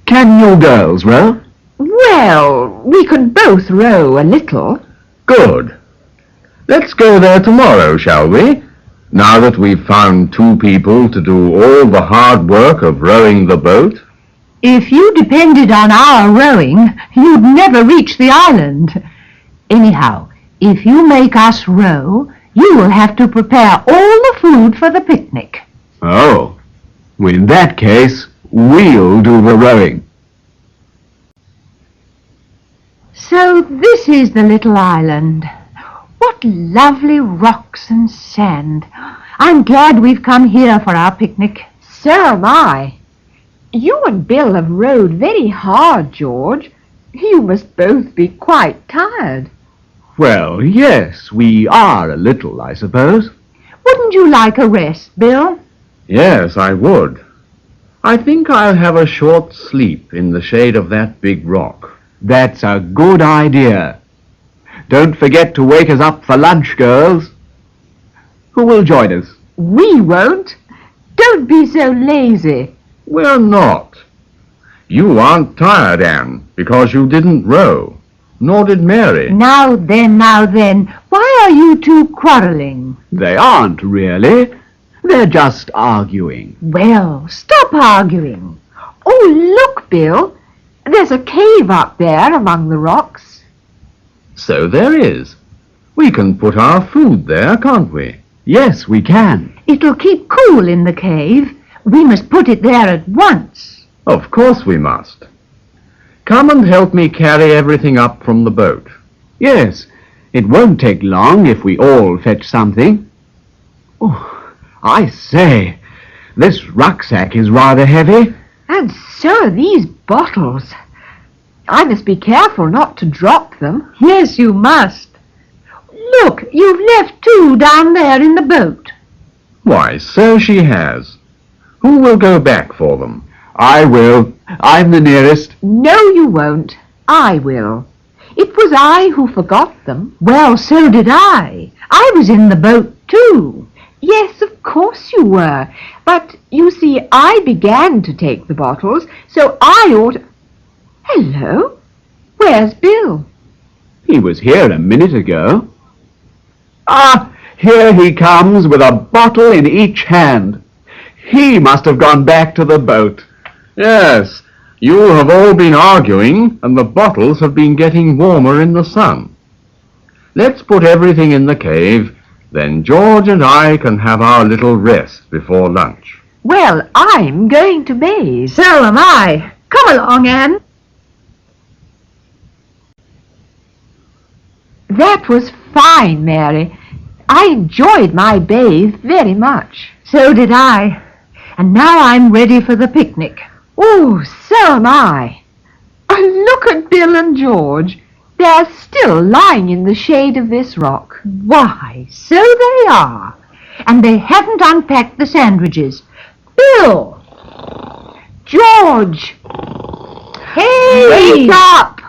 Can you girls row?
Well, we can both row a little.
Good. Let's go there tomorrow, shall we? Now that we've found two people to do all the hard work of rowing the boat.
If you depended on our rowing, you'd never reach the island. Anyhow, if you make us row, you will have to prepare all the food for the picnic.
Oh, in that case, we'll do the rowing.
So this is the little island. What lovely rocks and sand. I'm glad we've come here for our picnic.
So am I. You and Bill have rowed very hard, George. You must both be quite tired.
Well, yes, we are a little, I suppose.
Wouldn't you like a rest, Bill?
Yes, I would. I think I'll have a short sleep in the shade of that big rock.
That's a good idea. Don't forget to wake us up for lunch, girls. Who will join us?
We won't. Don't be so lazy.
We're not. You aren't tired, Anne, because you didn't row. Nor did Mary.
Now then, why are you two quarrelling?
They aren't really. They're just arguing.
Well, stop arguing.
Oh, look, Bill. There's a cave up there among the rocks.
So there is. We can put our food there, can't we?
Yes, we can.
It'll keep cool in the cave. We must put it there at once.
Of course we must. Come and help me carry everything up from the boat.
Yes, it won't take long if we all fetch something. Oh, I say, this rucksack is rather heavy.
And so are these bottles. I must be careful not to drop them.
Yes, you must. Look, you've left two down there in the boat.
Why, so she has. Who will go back for them?
I will. I'm the nearest.
No, you won't. I will. It was I who forgot them.
Well, so did I. I was in the boat too.
Yes, of course you were. But, you see, I began to take the bottles, so I ought... Hello? Where's Bill?
He was here a minute ago. Ah, here he comes with a bottle in each hand. He must have gone back to the boat.
Yes, You have all been arguing, and the bottles have been getting warmer in the sun. Let's put everything in the cave, then George and I can have our little rest before lunch.
Well, I'm going to bathe.
So am I. Come along, Anne.
That was fine, Mary. I enjoyed my bathe very much.
So did I. And now I'm ready for the picnic.
Oh, so am I. Look at Bill and George. They're still lying in the shade of this rock.
Why, so they are. And they haven't unpacked the sandwiches. Bill!
George!
Hey!
Wake up!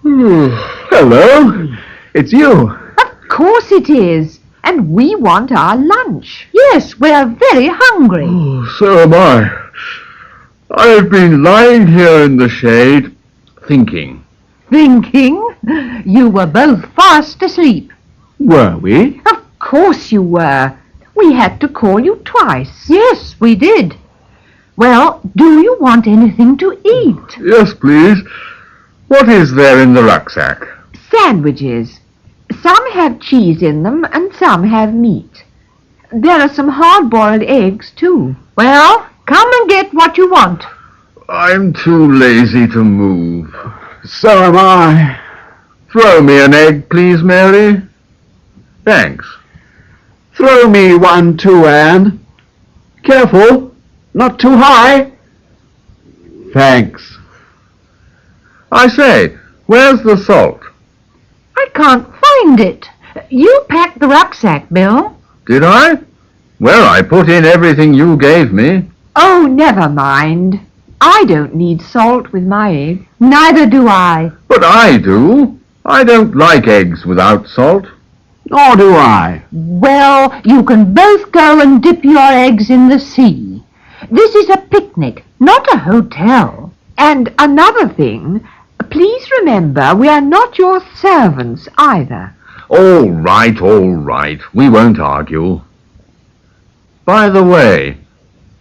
Hello. It's you.
Of course it is. And we want our lunch.
Yes, we're very hungry.
So am I. I've been lying here in the shade, thinking.
Thinking? You were both fast asleep.
Were we?
Of course you were. We had to call you twice.
Yes, we did. Well, do you want anything to eat?
Yes, please. What is there in the rucksack?
Sandwiches. Some have cheese in them and some have meat. There are some hard-boiled eggs, too.
Well, come and get what you want.
I'm too lazy to move.
So am I.
Throw me an egg, please, Mary. Thanks.
Throw me one too, Anne. Careful, not too high. Thanks.
I say, where's the salt?
I can't find it. You packed the rucksack, Bill.
Did I? Well, I put in everything you gave me.
Oh, never mind. I don't need salt with my egg.
Neither do I.
But I do. I don't like eggs without salt.
Nor do I.
Well, you can both go and dip your eggs in the sea. This is a picnic, not a hotel.
And another thing, please remember we are not your servants either.
All right. We won't argue. By the way,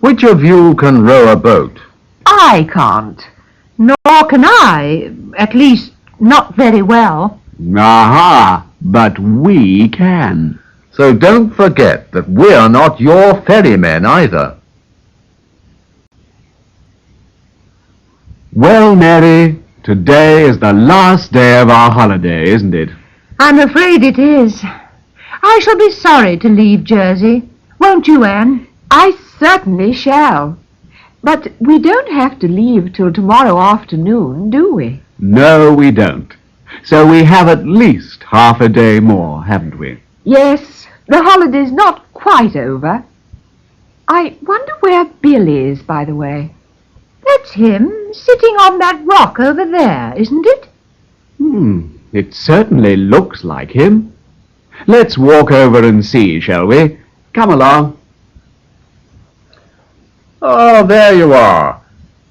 which of you can row a boat?
I can't.
Nor can I, at least not very well.
Aha, but we can.
So don't forget that we're not your ferrymen either.
Well, Mary, today is the last day of our holiday, isn't it?
I'm afraid it is. I shall be sorry to leave Jersey. Won't you, Anne?
I certainly shall. But we don't have to leave till tomorrow afternoon, do we?
No, we don't. So we have at least half a day more, haven't we?
Yes, the holiday's not quite over. I wonder where Bill is, by the way.
That's him, sitting on that rock over there, isn't it?
It certainly looks like him. Let's walk over and see, shall we? Come along.
Oh, there you are.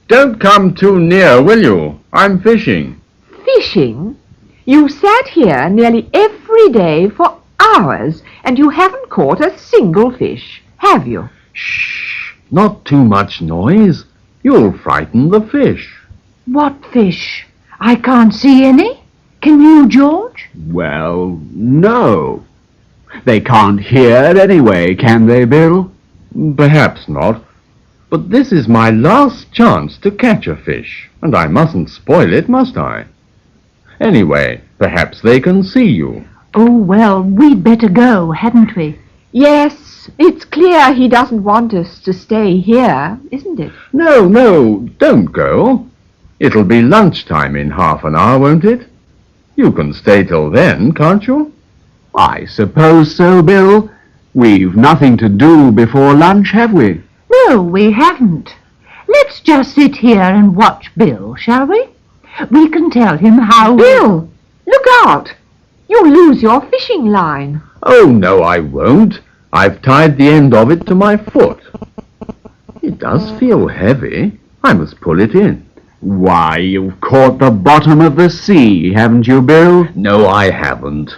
Don't come too near, will you? I'm fishing.
Fishing? You sat here nearly every day for hours, and you haven't caught a single fish, have you?
Shh, not too much noise. You'll frighten the fish.
What fish? I can't see any. Can you, George?
Well, no. They can't hear anyway, can they, Bill?
Perhaps not. But this is my last chance to catch a fish, and I mustn't spoil it, must I? Anyway, perhaps they can see you.
Oh, well, we'd better go, hadn't we?
Yes, it's clear he doesn't want us to stay here, isn't it?
No, don't go. It'll be lunchtime in half an hour, won't it? You can stay till then, can't you?
I suppose so, Bill. We've nothing to do before lunch, have we?
No, we haven't. Let's just sit here and watch Bill, shall we? We can tell him how...
Bill, look out! You'll lose your fishing line.
Oh, no, I won't. I've tied the end of it to my foot. It does feel heavy. I must pull it in.
Why, you've caught the bottom of the sea, haven't you, Bill?
No, I haven't.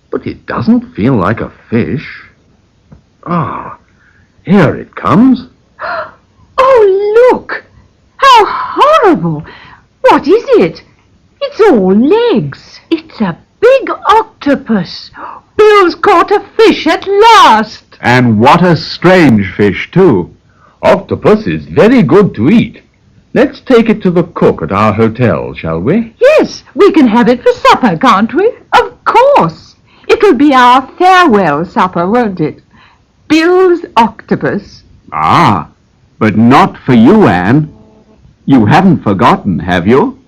But it doesn't feel like a fish. Ah, here it comes.
Oh, horrible. What is it? It's all legs.
It's a big octopus. Bill's caught a fish at last.
And what a strange fish, too.
Octopus is very good to eat. Let's take it to the cook at our hotel, shall we?
Yes, we can have it for supper, can't we?
Of course. It'll be our farewell supper, won't it? Bill's octopus.
Ah, but not for you, Anne. You haven't forgotten, have you?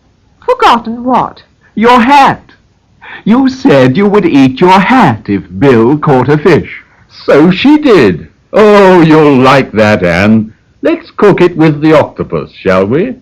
Forgotten what?
Your hat. You said you would eat your hat if Bill caught a fish.
So she did. Oh, you'll like that, Anne. Let's cook it with the octopus, shall we?